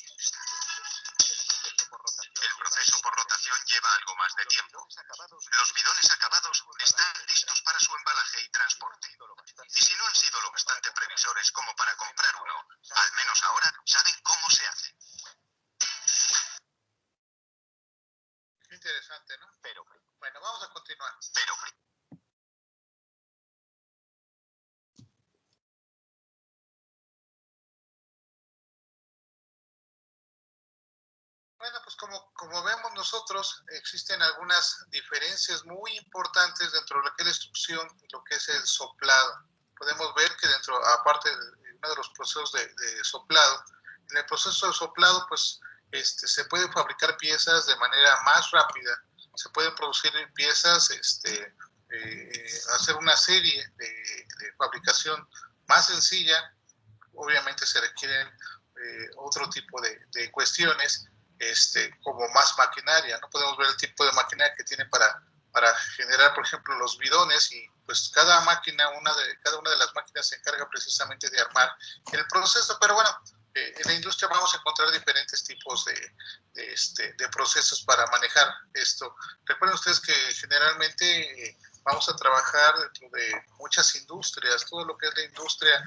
El proceso por rotación lleva algo más de tiempo. Los bidones acabados están listos para su embalaje y transporte. Y si no han sido lo bastante previsores como para comprar uno, al menos ahora saben cómo se hace. Qué interesante, ¿no? Bueno, vamos a continuar. Pero Bueno, pues como vemos nosotros, existen algunas diferencias muy importantes dentro de lo que es la extrusión y lo que es el soplado. Podemos ver que aparte de uno de los procesos de soplado, en el proceso de soplado, pues se pueden fabricar piezas de manera más rápida, se pueden producir piezas, hacer una serie de fabricación más sencilla. Obviamente se requieren otro tipo de cuestiones, como más maquinaria, ¿no? Podemos ver el tipo de maquinaria que tiene para generar, por ejemplo, los bidones, y pues cada una de las máquinas se encarga precisamente de armar el proceso. Pero bueno, en la industria vamos a encontrar diferentes tipos de procesos para manejar esto. Recuerden ustedes que generalmente vamos a trabajar dentro de muchas industrias, todo lo que es la industria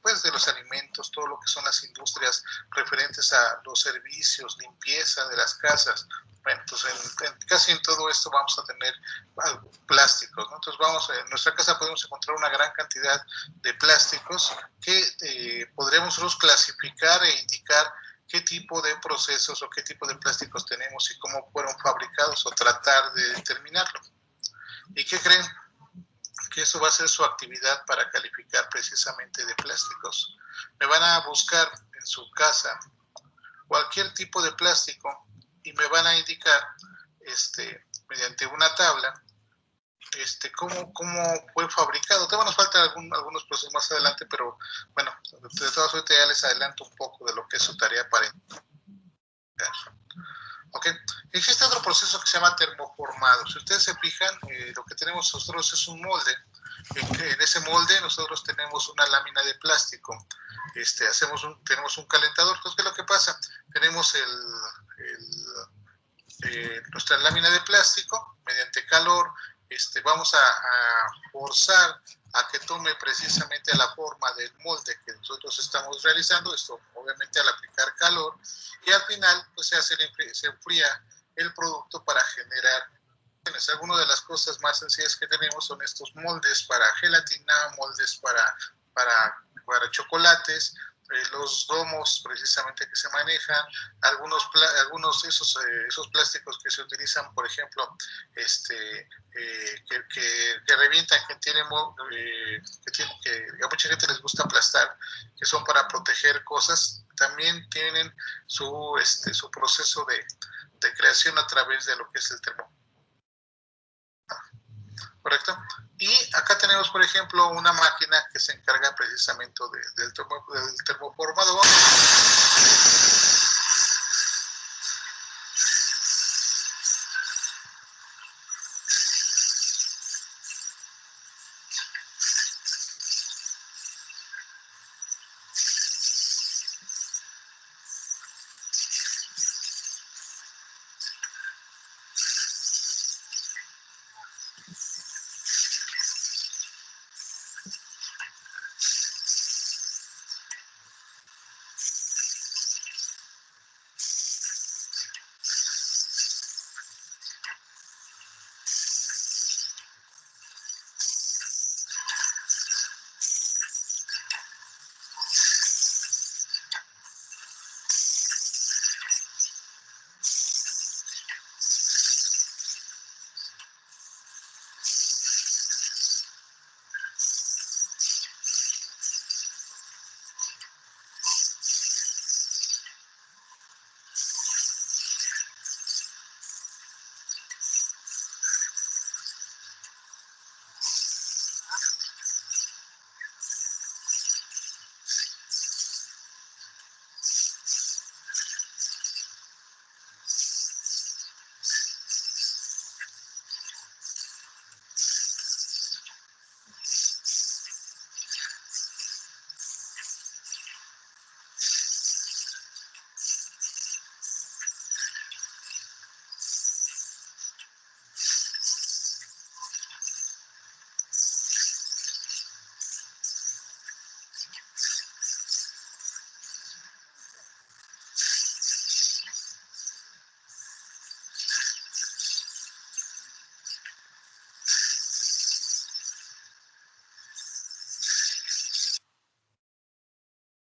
pues de los alimentos, todo lo que son las industrias referentes a los servicios, limpieza de las casas. Bueno, pues casi en todo esto vamos a tener plásticos, ¿no? Entonces en nuestra casa podemos encontrar una gran cantidad de plásticos que podremos nosotros clasificar e indicar qué tipo de procesos o qué tipo de plásticos tenemos y cómo fueron fabricados, o tratar de determinarlo. ¿Y qué creen? Que eso va a ser su actividad para calificar precisamente de plásticos. Me van a buscar en su casa cualquier tipo de plástico y me van a indicar mediante una tabla cómo fue fabricado. Todavía nos faltan algunos procesos más adelante, pero bueno, de todas formas ya les adelanto un poco de lo que es su tarea para indicar. ¿Ok? Existe otro proceso que se llama termoformado. Si ustedes se fijan, lo que tenemos nosotros es un molde. En ese molde nosotros tenemos una lámina de plástico. Tenemos un calentador. Entonces, ¿qué es lo que pasa? Tenemos nuestra lámina de plástico. Mediante calor vamos a forzar a que tome precisamente la forma del molde que nosotros estamos realizando. Esto obviamente al aplicar calor, y al final pues se enfría el producto para generar. Algunas de las cosas más sencillas que tenemos son estos moldes para gelatina, moldes para chocolates, los domos precisamente que se manejan, algunos esos plásticos que se utilizan, por ejemplo, que revientan, que a mucha gente les gusta aplastar, que son para proteger cosas, también tienen su proceso de creación a través de lo que es el termo. ¿correcto? Y acá tenemos, por ejemplo, una máquina que se encarga precisamente del termoformador.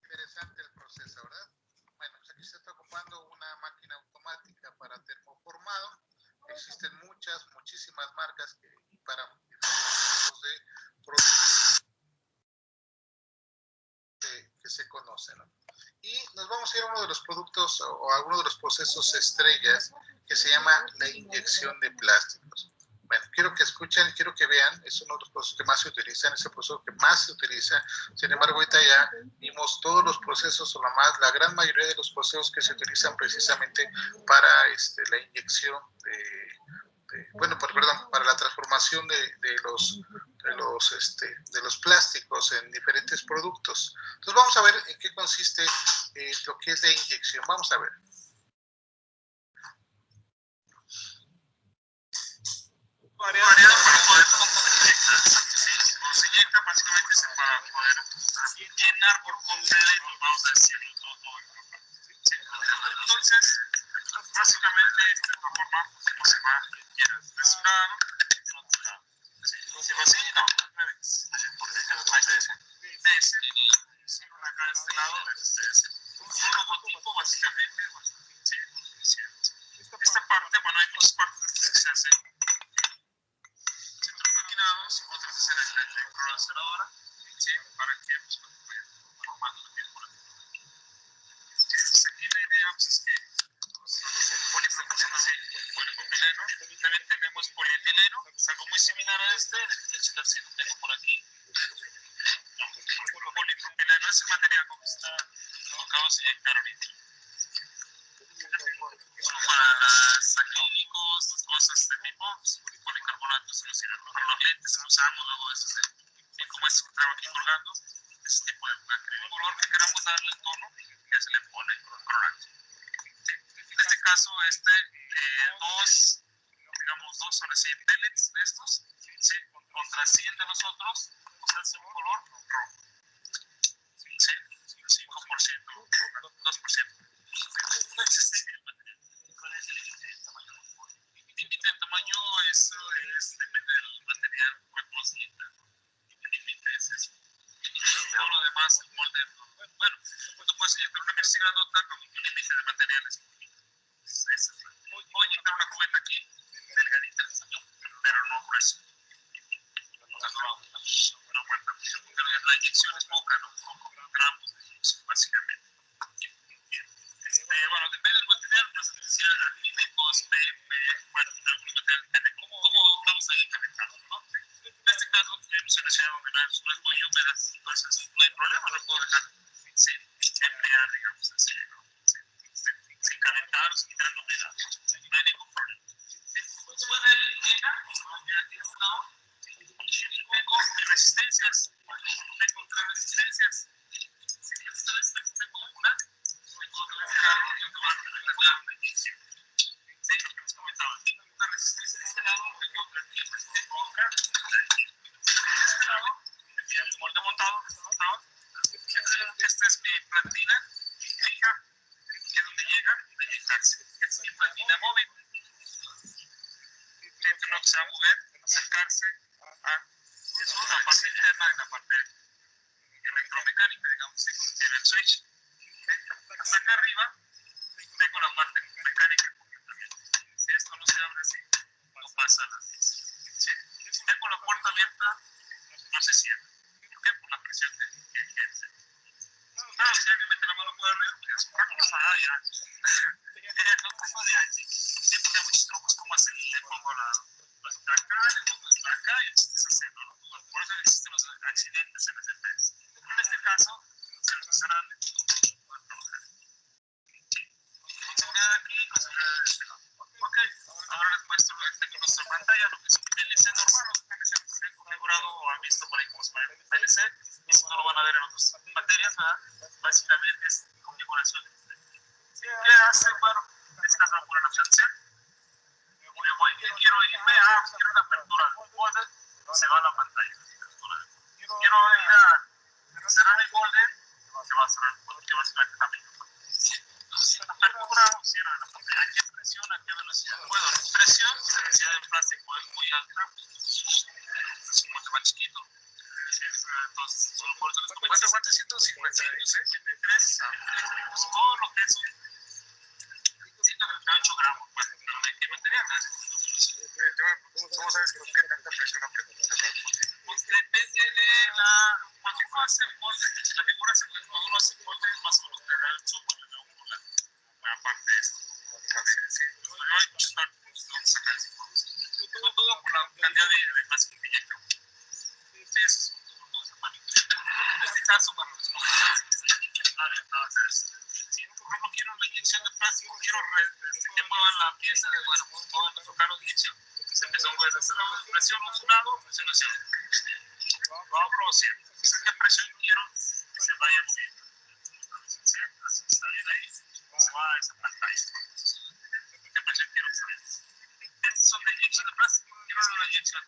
Interesante el proceso, ¿verdad? Bueno, pues aquí se está ocupando una máquina automática para termoformado. Existen muchísimas marcas para tipos de productos que se conocen, ¿no? Y nos vamos a ir a uno de los productos o a uno de los procesos estrellas que se llama la inyección de plásticos. Bueno, quiero que escuchen, quiero que vean, es uno de los procesos que más se utilizan, es el proceso que más se utiliza. Sin embargo, ahorita ya vimos todos los procesos, o la gran mayoría de los procesos que se utilizan precisamente para la inyección para la transformación de los plásticos en diferentes productos. Entonces vamos a ver en qué consiste lo que es la inyección. Vamos a ver. Variado para poder se inyecta básicamente para poder llenar por completo, vamos a decirlo todo. Entonces, básicamente esta forma como se va presionado, se va así, no, acá de este lado, un logotipo básicamente, esta parte, bueno, hay dos partes que se hacen maquinados, otras es en la electrolanzadora, ¿sí? Para que pues, vaya formando también por aquí. Aquí la idea pues, es que polipropileno, también tenemos polietileno, es algo muy similar a este, de hecho si lo tengo por aquí. Polipropileno es el material como está colocado así en ahorita. Para los acrílicos, las cosas de tipo, policarbonatos se nos sirven para los lentes, usamos luego eso, como es un trabajo aquí colgando, ese tipo de acrílico color que queramos darle el tono, ya se le pone colorante. En este caso, dos sobre 100 pellets de estos, ¿sí? Contra 100 de los otros, nos hace un color rojo. ¿Sí? 5%, 2%. ¿Cuál es el límite del tamaño del molde? El límite del tamaño depende del material, cuánto se necesita. El límite es eso. Todo lo demás, el molde, bueno, tú puedes inyectar una cantidad nota con un límite de materiales. Voy a inyectar una cubeta aquí, delgadita, pero no gruesa. No aguanta. La inyección es poca, no gramos de inyección, básicamente. Bueno, depende del material, pues decía acrílicos, PP, bueno, algún material técnico. ¿Cómo vamos estamos ahí calentando, ¿no? En este caso, tenemos una ciudad donde no es muy húmeda, entonces no hay problema, lo puedo dejar sin emplear, digamos, sin calentar o sin quitar la humedad, no hay ningún problema. Después de llegar, aquí a un lado, tengo resistencias, tengo tres resistencias. Si tengo una, tengo otra carro y otra van a recargar una inyección. Sí, lo que les comentaba, tengo una resistencia de este lado, tengo otra aquí, tengo otra de este lado, el molde montado, esta es mi platina fija, que es donde llega a inyectarse. Es mi platina móvil. Que no se va a mover, acercarse a la parte interna de la parte electromecánica, digamos, que contiene el switch. Hasta acá arriba tengo la parte mecánica completamente. Si esto no se abre así, no pasa nada. Si tengo la puerta abierta, no se cierra. ¿Por qué? Por la presión que ejerce. Claro, si alguien mete la mano por arriba, pues no pasa nada ya. No pasa de ahí. Siempre hay muchos trucos como hacer, le pongo la acá, le pongo esta acá y es haciendo, ¿no? Por eso existen los accidentes en este test. En este caso, se los usarán para trabajar. Con seguridad aquí, con seguridad de este lado. Ok, ahora les muestro en nuestra pantalla lo que es un PLC normal. Los PLC que se han configurado o han visto por ahí cómo se maneja un PLC. Y si no lo van a ver en otras materias, ¿verdad? Básicamente es configuración. ¿Qué hace? Bueno, en este caso lo ponen a atención. Quiero irme a quiero una apertura del molde, se va a la pantalla. Quiero ir a cerrar el molde, se va a cerrar el molde, que básicamente también. La apertura cierra la pantalla. ¿A qué presión? ¿A qué velocidad? Bueno, la presión, la densidad de plástico es muy alta, es un molde más chiquito. Entonces, solo por eso les comento. ¿Cuánto aguanta? 153, todo lo que es 138 gramos, pues, pero ¿de qué material? ¿Cómo sabes qué tanta presión aprieta? Pues depende de cuando uno hace molde, la figura se puede, cuando uno hace molde, más o menos te da el soporte de una parte de esto. Pero hay muchas partes donde sacar esa información. Sobre todo por la cantidad de plástico que inyecta. Entonces, en este caso, para los moldes, nada de eso. Si por ejemplo quiero una inyección de plástico, quiero que muevan la pieza, bueno, pues muevan el tocar de inyección. Se empezó a mover desde la presión a un lado, presión hacia otro. Lo abro hacia. Entonces, ¿qué presión quiero? Que se vaya así. Así está bien ahí. Se va a esa pantalla. ¿Qué presión quiero que se vaya? Estas son de inyección de plástico. Quiero una inyección.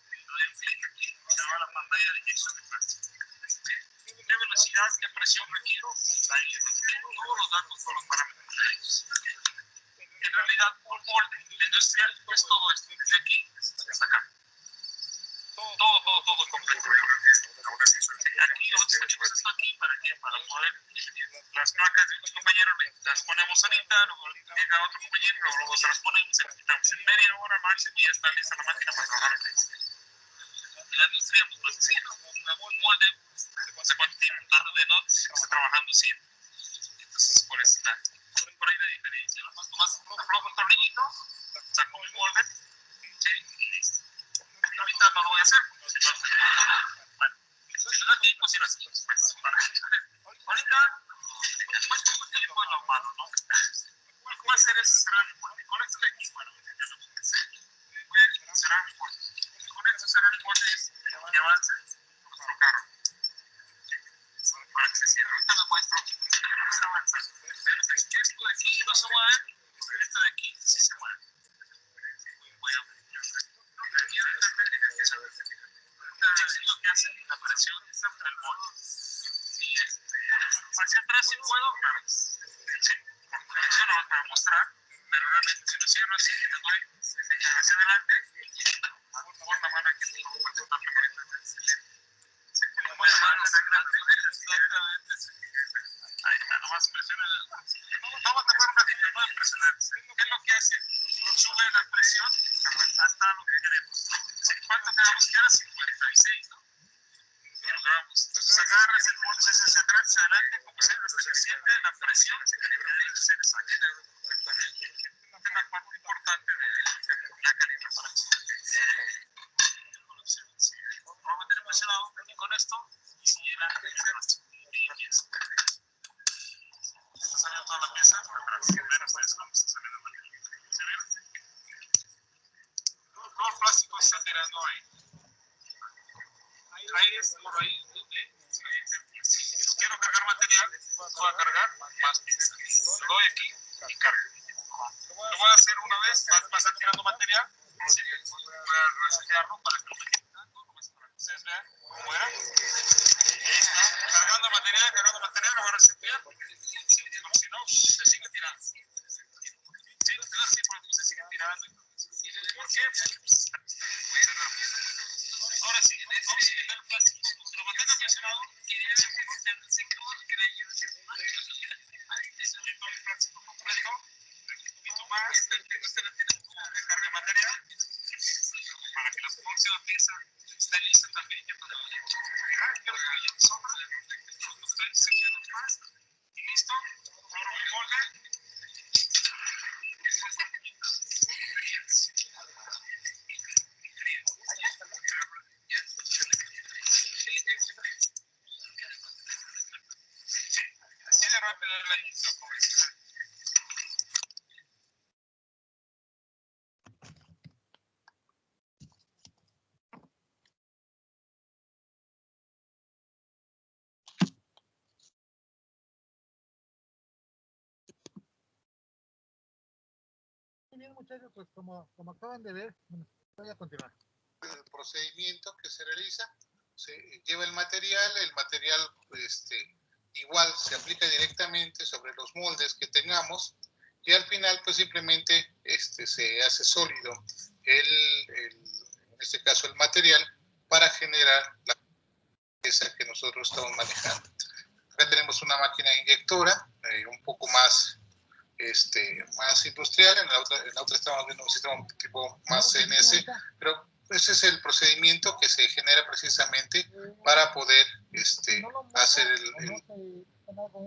Le doy un clic aquí, se va a la pantalla de inyección de plástico. ¿Qué velocidad, qué presión requiero? Ahí tengo todos los datos con los parámetros de ellos. En realidad, un molde industrial es todo esto, desde aquí hasta acá. Todo completo. Aquí nosotros tenemos esto aquí para poder las placas de un compañero las ponemos ahorita, luego llega otro compañero, luego se las ponemos, se las quitamos en media hora máximo y ya está lista la máquina para trabajar en esto. En la industria, pues sí, un molde se cuánto tiempo tarda de noche, está trabajando siempre. Entonces, por eso está. Por ahí la diferencia. Nomás aflojo un tornillito, saco mi molde, sí, y listo. Ahorita no lo voy a hacer, si no, bueno, si no tiempo, si lo hacemos, pues, ahorita, después tengo tiempo en la mano, ¿no? Lo que voy a hacer es cerrar el molde. Con esto de aquí, bueno, ya lo voy a hacer. Voy a cerrar el molde. Con esto cerrar el molde es que avance nuestro carro. Para que se cierre, ahorita les muestro que se avanza. Esto de aquí no se mueve, esto de aquí sí se mueve. Voy a ver. Lo que hace la presión es entre el molde. Y hacia atrás sí puedo, claro. Sí, por presión no va a mostrar, pero realmente si lo cierro así, le doy hacia adelante, por la mano aquí, no puedo contar la manita. Voy a dar exactamente. Ahí está, nomás presiona. No va a tardar un ratito, no va a presionar. ¿Qué es lo que hace? Sube la presión hasta lo que queremos. ¿Cuánto quedamos? Queda 56, ¿no? Kilogramos. Entonces agarras el molde hacia atrás, hacia adelante, como siempre, hasta que siente la presión que debe ser exacta. Esta es la parte importante de la calibración. está tirando ahí. Aires por ahí. Quiero cargar material, voy a cargar, lo doy aquí y cargo. Lo voy a hacer una vez, va a estar tirando material, voy a resetearlo para que ustedes vean cómo era. Ahí está, cargando material, lo voy a resetear, como si no, se sigue tirando. Sí, porque se sigue tirando. ¿Por qué? Ahora sí, vamos a quitar el plástico. Lo mantengo presionado y el plástico completo, un poquito más, de carga material, para que la próxima pieza esté lista también. Ya para sombra, los 30 segundos más, y listo, abro mi molde. Así de rápido es la inyección. Muy bien, muchachos, pues como acaban de ver, bueno, voy a continuar. El procedimiento que se realiza, se lleva el material igual se aplica directamente sobre los moldes que tengamos y al final pues simplemente se hace sólido en este caso el material para generar la pieza que nosotros estamos manejando. Acá tenemos una máquina inyectora, un poco más más industrial, en la otra estamos viendo un sistema tipo más CNS, pero ese es el procedimiento que se genera precisamente para poder hacer el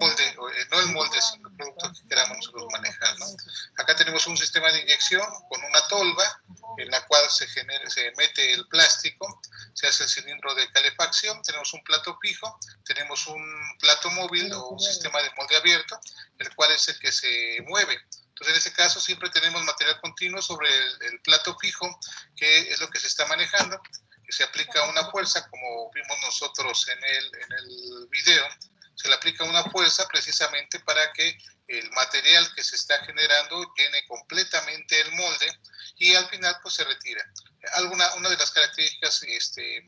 molde, no el molde, sino el producto que queramos nosotros manejar, ¿no? Acá tenemos un sistema de inyección con una tolva en la cual se mete el plástico, se hace el cilindro de calefacción, tenemos un plato fijo, tenemos un plato móvil o un sistema de molde abierto, el cual es el que se mueve. Entonces, en este caso, siempre tenemos material continuo sobre el plato fijo, que es lo que se está manejando, que se aplica una fuerza, como vimos nosotros en el video, se le aplica una fuerza precisamente para que el material que se está generando llene completamente el molde y al final pues se retira. Una de las características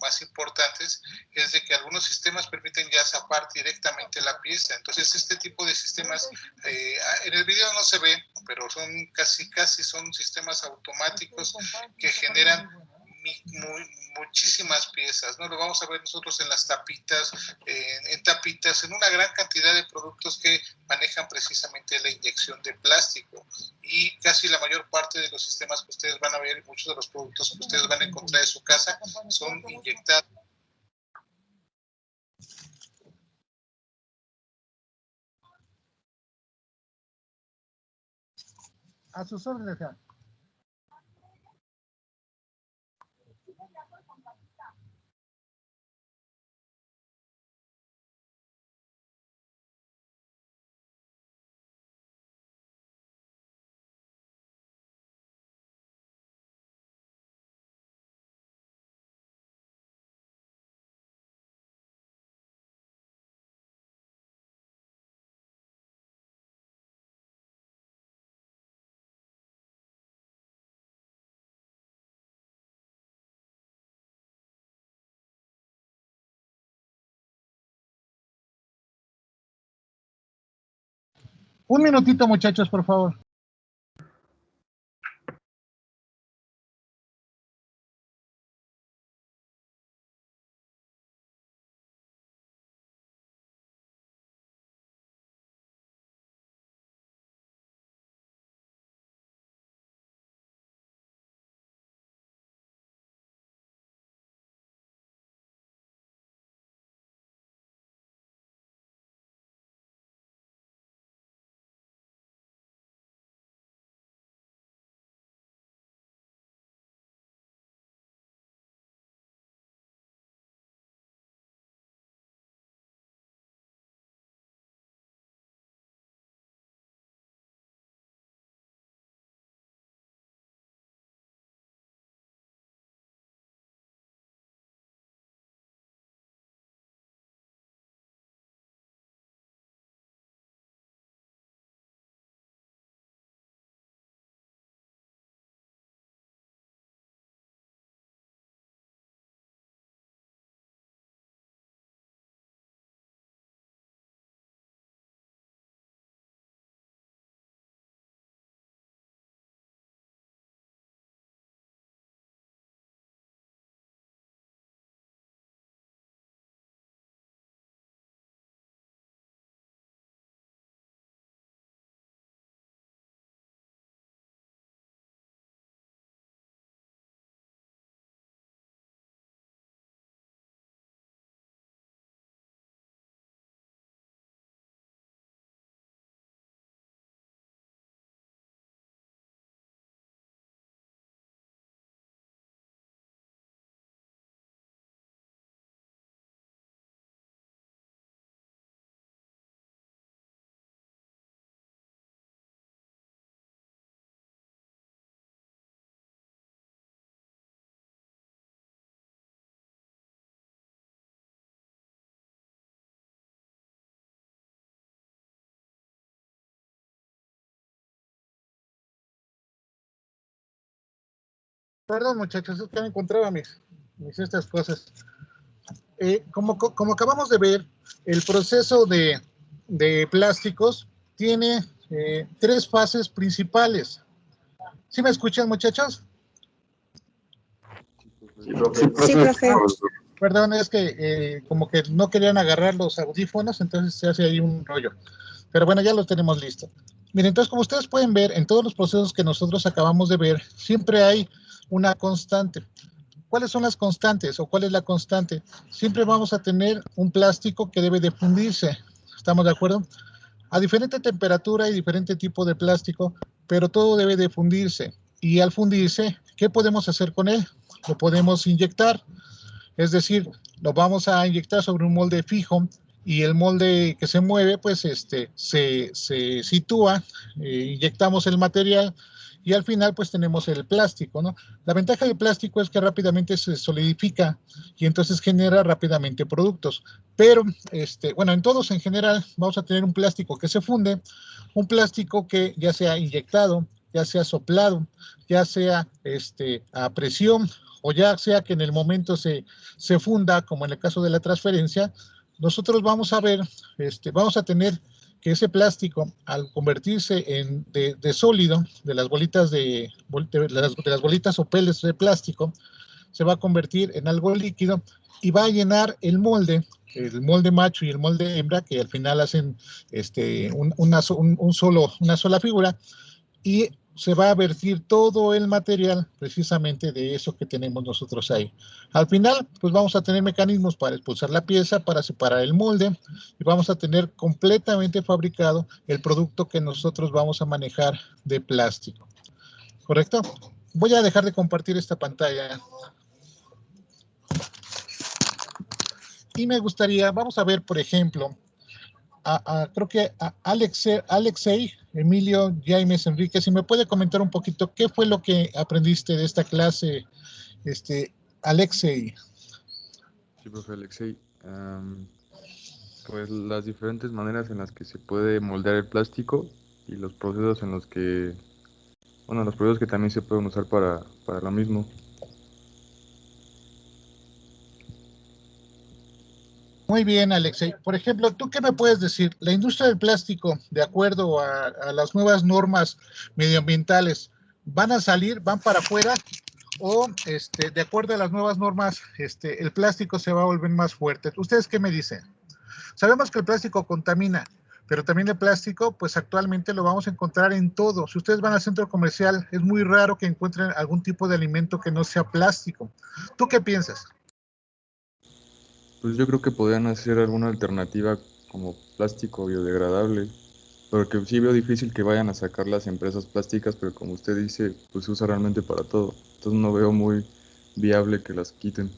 más importantes es de que algunos sistemas permiten ya zafar directamente la pieza. Entonces este tipo de sistemas en el video no se ve, pero son casi son sistemas automáticos que generan muchísimas piezas, ¿no? Lo vamos a ver nosotros en las tapitas, en tapitas, en una gran cantidad de productos que manejan precisamente la inyección de plástico y casi la mayor parte de los sistemas que ustedes van a ver, muchos de los productos que ustedes van a encontrar en su casa son inyectados. A sus órdenes, un minutito, muchachos, por favor. Perdón, muchachos, es que no encontraba mis estas cosas. Como acabamos de ver, el proceso de plásticos tiene 3 fases principales. ¿Sí me escuchan, muchachos? Sí, profe. Sí, profe. Perdón, es que como que no querían agarrar los audífonos, entonces se hace ahí un rollo. Pero bueno, ya lo tenemos listo. Miren, entonces, como ustedes pueden ver, en todos los procesos que nosotros acabamos de ver, siempre hay una constante. ¿Cuáles son las constantes o cuál es la constante? Siempre vamos a tener un plástico que debe de fundirse. ¿Estamos de acuerdo? A diferente temperatura y diferente tipo de plástico, pero todo debe de fundirse. Y al fundirse, ¿qué podemos hacer con él? Lo podemos inyectar. Es decir, lo vamos a inyectar sobre un molde fijo y el molde que se mueve, pues se sitúa, inyectamos el material y al final pues tenemos el plástico, ¿no? La ventaja del plástico es que rápidamente se solidifica y entonces genera rápidamente productos. Pero, bueno, en todos en general vamos a tener un plástico que se funde, un plástico que ya sea inyectado, ya sea soplado, ya sea a presión o ya sea que en el momento se funda, como en el caso de la transferencia, nosotros vamos a ver, vamos a tener que ese plástico, al convertirse de sólido, de las bolitas de las bolitas o pellets de plástico, se va a convertir en algo líquido y va a llenar el molde macho y el molde hembra, que al final hacen una sola figura, y se va a vertir todo el material precisamente de eso que tenemos nosotros ahí. Al final, pues vamos a tener mecanismos para expulsar la pieza, para separar el molde, y vamos a tener completamente fabricado el producto que nosotros vamos a manejar de plástico. ¿Correcto? Voy a dejar de compartir esta pantalla. Y me gustaría, vamos a ver, por ejemplo, creo que a Alexei, Emilio, Jaimes, Enrique, si me puede comentar un poquito qué fue lo que aprendiste de esta clase, Alexei. Sí, profe Alexei. Pues las diferentes maneras en las que se puede moldear el plástico y los procesos en los que, bueno, los procesos que también se pueden usar para lo mismo. Muy bien, Alexei. Por ejemplo, ¿tú qué me puedes decir? La industria del plástico, de acuerdo a las nuevas normas medioambientales, ¿van a salir, van para afuera? O, de acuerdo a las nuevas normas, el plástico se va a volver más fuerte. ¿Ustedes qué me dicen? Sabemos que el plástico contamina, pero también el plástico, pues actualmente lo vamos a encontrar en todo. Si ustedes van al centro comercial, es muy raro que encuentren algún tipo de alimento que no sea plástico. ¿Tú qué piensas? Pues yo creo que podrían hacer alguna alternativa como plástico biodegradable, porque sí veo difícil que vayan a sacar las empresas plásticas, pero como usted dice, pues se usa realmente para todo. Entonces no veo muy viable que las quiten.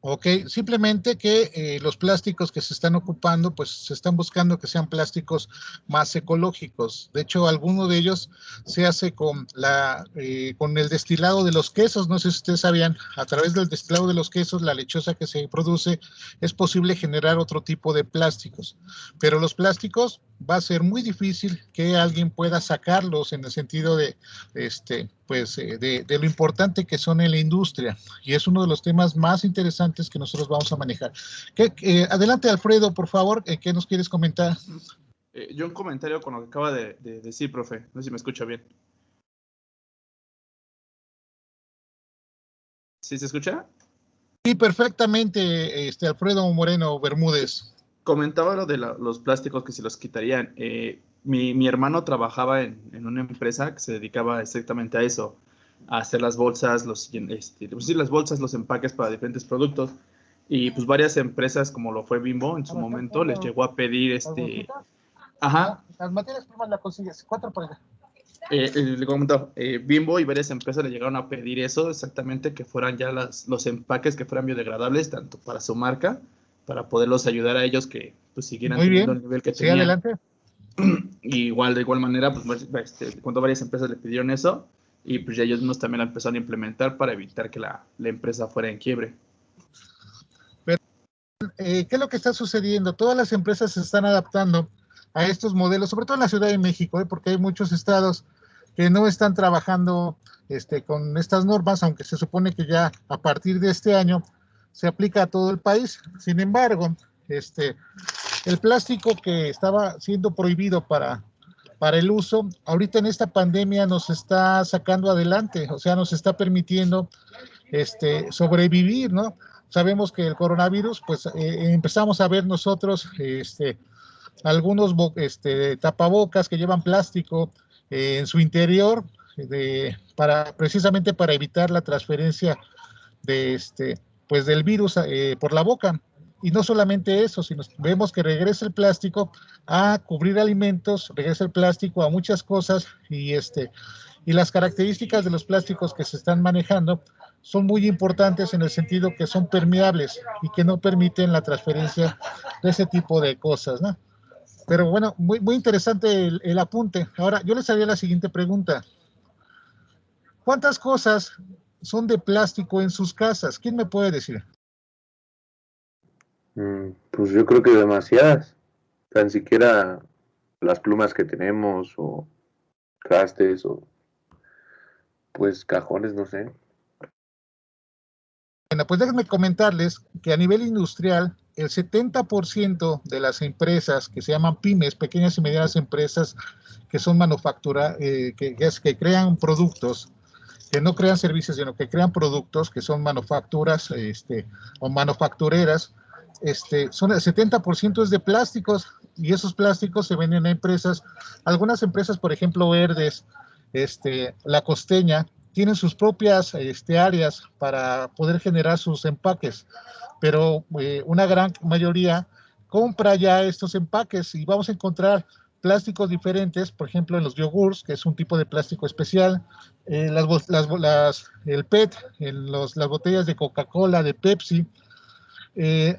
Ok, simplemente que los plásticos que se están ocupando, pues se están buscando que sean plásticos más ecológicos. De hecho, alguno de ellos se hace con el destilado de los quesos. No sé si ustedes sabían, a través del destilado de los quesos, la lechosa que se produce, es posible generar otro tipo de plásticos. Pero los plásticos va a ser muy difícil que alguien pueda sacarlos en el sentido de lo importante que son en la industria, y es uno de los temas más interesantes que nosotros vamos a manejar. Adelante, Alfredo, por favor, ¿qué nos quieres comentar? Yo un comentario con lo que acaba de decir, profe, no sé si me escucha bien. ¿Sí se escucha? Sí, perfectamente, Alfredo Moreno Bermúdez. Comentaba lo de los plásticos que se los quitarían. Mi hermano trabajaba en una empresa que se dedicaba exactamente a eso, a hacer las bolsas, las bolsas, los empaques para diferentes productos. Y pues varias empresas, como lo fue Bimbo en su momento, les llegó a pedir Ajá. Las materias primas las consigues, 4 por allá. Le comentaba, Bimbo y varias empresas le llegaron a pedir eso, exactamente, que fueran ya los empaques que fueran biodegradables, tanto para su marca, para poderlos ayudar a ellos que pues, siguieran Muy teniendo bien. el nivel que Sí, tenían. adelante. Y de igual manera, pues cuando varias empresas le pidieron eso, y pues ya ellos mismos también la empezaron a implementar para evitar que la empresa fuera en quiebre. ¿Qué es lo que está sucediendo? Todas las empresas se están adaptando a estos modelos, sobre todo en la Ciudad de México, porque hay muchos estados que no están trabajando con estas normas, aunque se supone que ya a partir de este año se aplica a todo el país. Sin embargo, el plástico que estaba siendo prohibido para el uso, ahorita en esta pandemia nos está sacando adelante, o sea, nos está permitiendo sobrevivir, ¿no? Sabemos que el coronavirus, pues empezamos a ver nosotros algunos tapabocas que llevan plástico en su interior, precisamente para evitar la transferencia pues del virus por la boca. Y no solamente eso, sino vemos que regresa el plástico a cubrir alimentos, regresa el plástico a muchas cosas, y las características de los plásticos que se están manejando son muy importantes en el sentido que son permeables y que no permiten la transferencia de ese tipo de cosas, ¿no? Pero bueno, muy, muy interesante el apunte. Ahora, yo les haría la siguiente pregunta. ¿Cuántas cosas son de plástico en sus casas? ¿Quién me puede decir? Pues yo creo que demasiadas. Tan siquiera las plumas que tenemos, o trastes, o pues cajones, no sé. Bueno, pues déjenme comentarles que a nivel industrial, el 70% de las empresas que se llaman pymes, pequeñas y medianas empresas, que son que crean productos, que no crean servicios, sino que crean productos, que son manufacturas o manufactureras, son el 70% es de plásticos, y esos plásticos se venden a empresas. Algunas empresas, por ejemplo, Verdes, La Costeña, tienen sus propias áreas para poder generar sus empaques, pero una gran mayoría compra ya estos empaques, y vamos a encontrar plásticos diferentes, por ejemplo, en los yogurts, que es un tipo de plástico especial, el PET, las botellas de Coca-Cola, de Pepsi,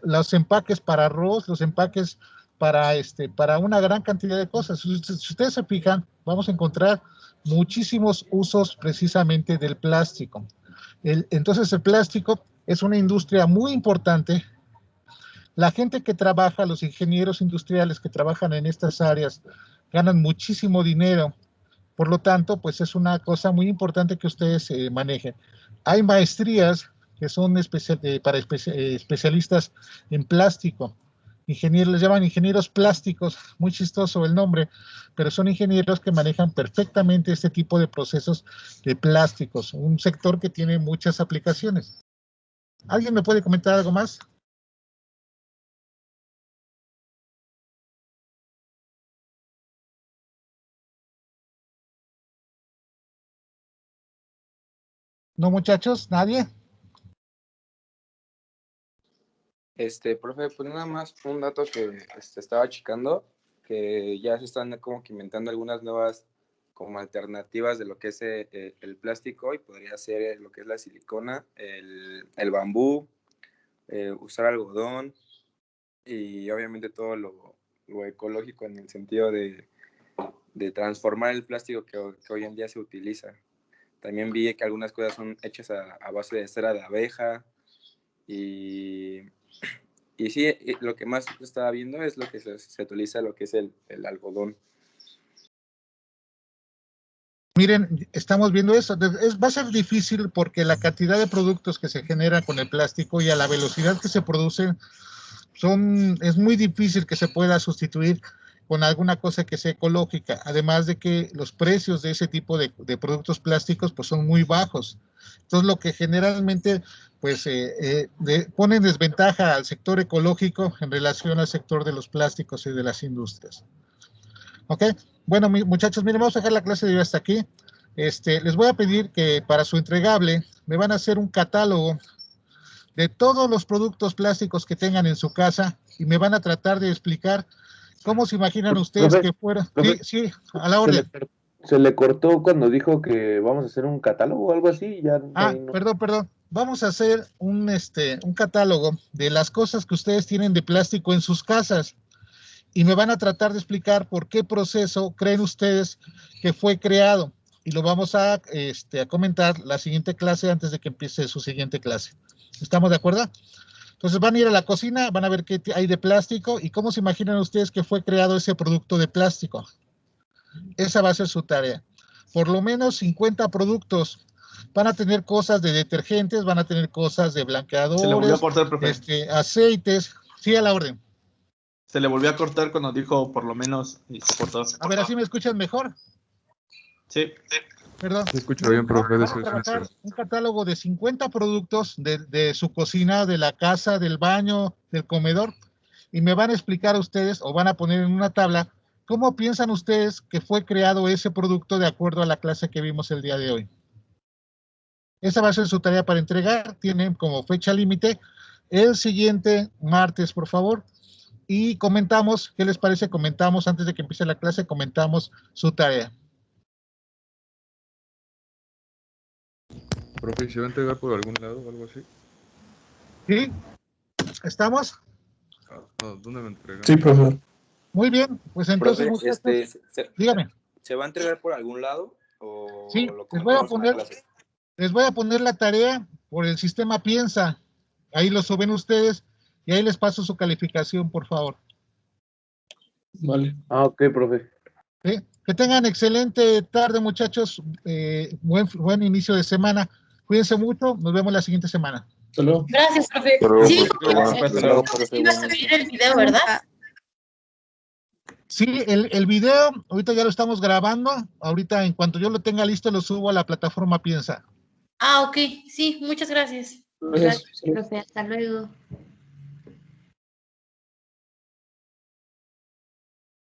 los empaques para arroz, los empaques para una gran cantidad de cosas. Si ustedes se fijan, vamos a encontrar muchísimos usos precisamente del plástico. Entonces el plástico es una industria muy importante. La gente que trabaja, los ingenieros industriales que trabajan en estas áreas, ganan muchísimo dinero. Por lo tanto, pues es una cosa muy importante que ustedes manejen. Hay maestrías que son para especialistas en plástico. Ingenieros, les llaman ingenieros plásticos, muy chistoso el nombre, pero son ingenieros que manejan perfectamente este tipo de procesos de plásticos, un sector que tiene muchas aplicaciones. ¿Alguien me puede comentar algo más? ¿No, muchachos? ¿Nadie? Profe, pues nada más un dato que estaba checando, que ya se están como que inventando algunas nuevas como alternativas de lo que es el plástico, y podría ser lo que es la silicona, el bambú, usar algodón, y obviamente todo lo ecológico en el sentido de transformar el plástico que hoy en día se utiliza. También vi que algunas cosas son hechas a base de cera de abeja, y sí, lo que más estaba viendo es lo que se utiliza, lo que es el algodón. Miren, estamos viendo eso. Va a ser difícil porque la cantidad de productos que se genera con el plástico y a la velocidad que se producen es muy difícil que se pueda sustituir con alguna cosa que sea ecológica. Además de que los precios de ese tipo de productos plásticos pues son muy bajos. Entonces lo que generalmente pues pone en desventaja al sector ecológico en relación al sector de los plásticos y de las industrias. ¿Ok? Bueno, muchachos, miren, vamos a dejar la clase de hoy hasta aquí. Les voy a pedir que para su entregable me van a hacer un catálogo de todos los productos plásticos que tengan en su casa, y me van a tratar de explicar cómo se imaginan ustedes que fuera. Sí, a la orden. Se le cortó cuando dijo que vamos a hacer un catálogo o algo así. Ya no. Perdón. Vamos a hacer un catálogo de las cosas que ustedes tienen de plástico en sus casas, y me van a tratar de explicar por qué proceso creen ustedes que fue creado, y lo vamos a comentar la siguiente clase antes de que empiece su siguiente clase. ¿Estamos de acuerdo? Entonces van a ir a la cocina, van a ver qué hay de plástico y cómo se imaginan ustedes que fue creado ese producto de plástico. Esa va a ser su tarea. por lo menos 50 productos. Van a tener cosas de detergentes, van a tener cosas de Se le volvió a blanqueadores, cortar, profe. aceites. Sí, a la orden. Se le volvió a cortar cuando dijo por lo menos y se cortó. A ver, ¿así me escuchan mejor? Sí. Perdón. Se escucha bien, profe. Van a trabajar un catálogo de 50 productos de su cocina, de la casa, del baño, del comedor, y me van a explicar a ustedes, o van a poner en una tabla, cómo piensan ustedes que fue creado ese producto de acuerdo a la clase que vimos el día de hoy. Esa va a ser su tarea para entregar. Tienen como fecha límite el siguiente martes, por favor. Y comentamos, ¿qué les parece? Comentamos antes de que empiece la clase, comentamos su tarea. Profe, ¿se va a entregar por algún lado o algo así? ¿Sí? ¿Estamos? No, ¿dónde me entregan? Sí, profesor. Muy bien, pues entonces, Profe, muchachos, dígame. ¿se va a entregar por algún lado o Sí, lo les voy a comentamos en la poner, clase? les voy a poner la tarea por el sistema Piensa. Ahí lo suben ustedes y ahí les paso su calificación, por favor. Vale. Ah, ok, profe. ¿Sí? Que tengan excelente tarde, muchachos. Buen inicio de semana. Cuídense mucho. Nos vemos la siguiente semana. Hasta luego. Gracias, profe. Pero, Sí, Hasta luego, profe. sí va a subir el video, ¿verdad? Sí, el video, ahorita ya lo estamos grabando. Ahorita, en cuanto yo lo tenga listo, lo subo a la plataforma Piensa. Ah, ok. Sí, muchas gracias. Gracias. Profe, hasta luego.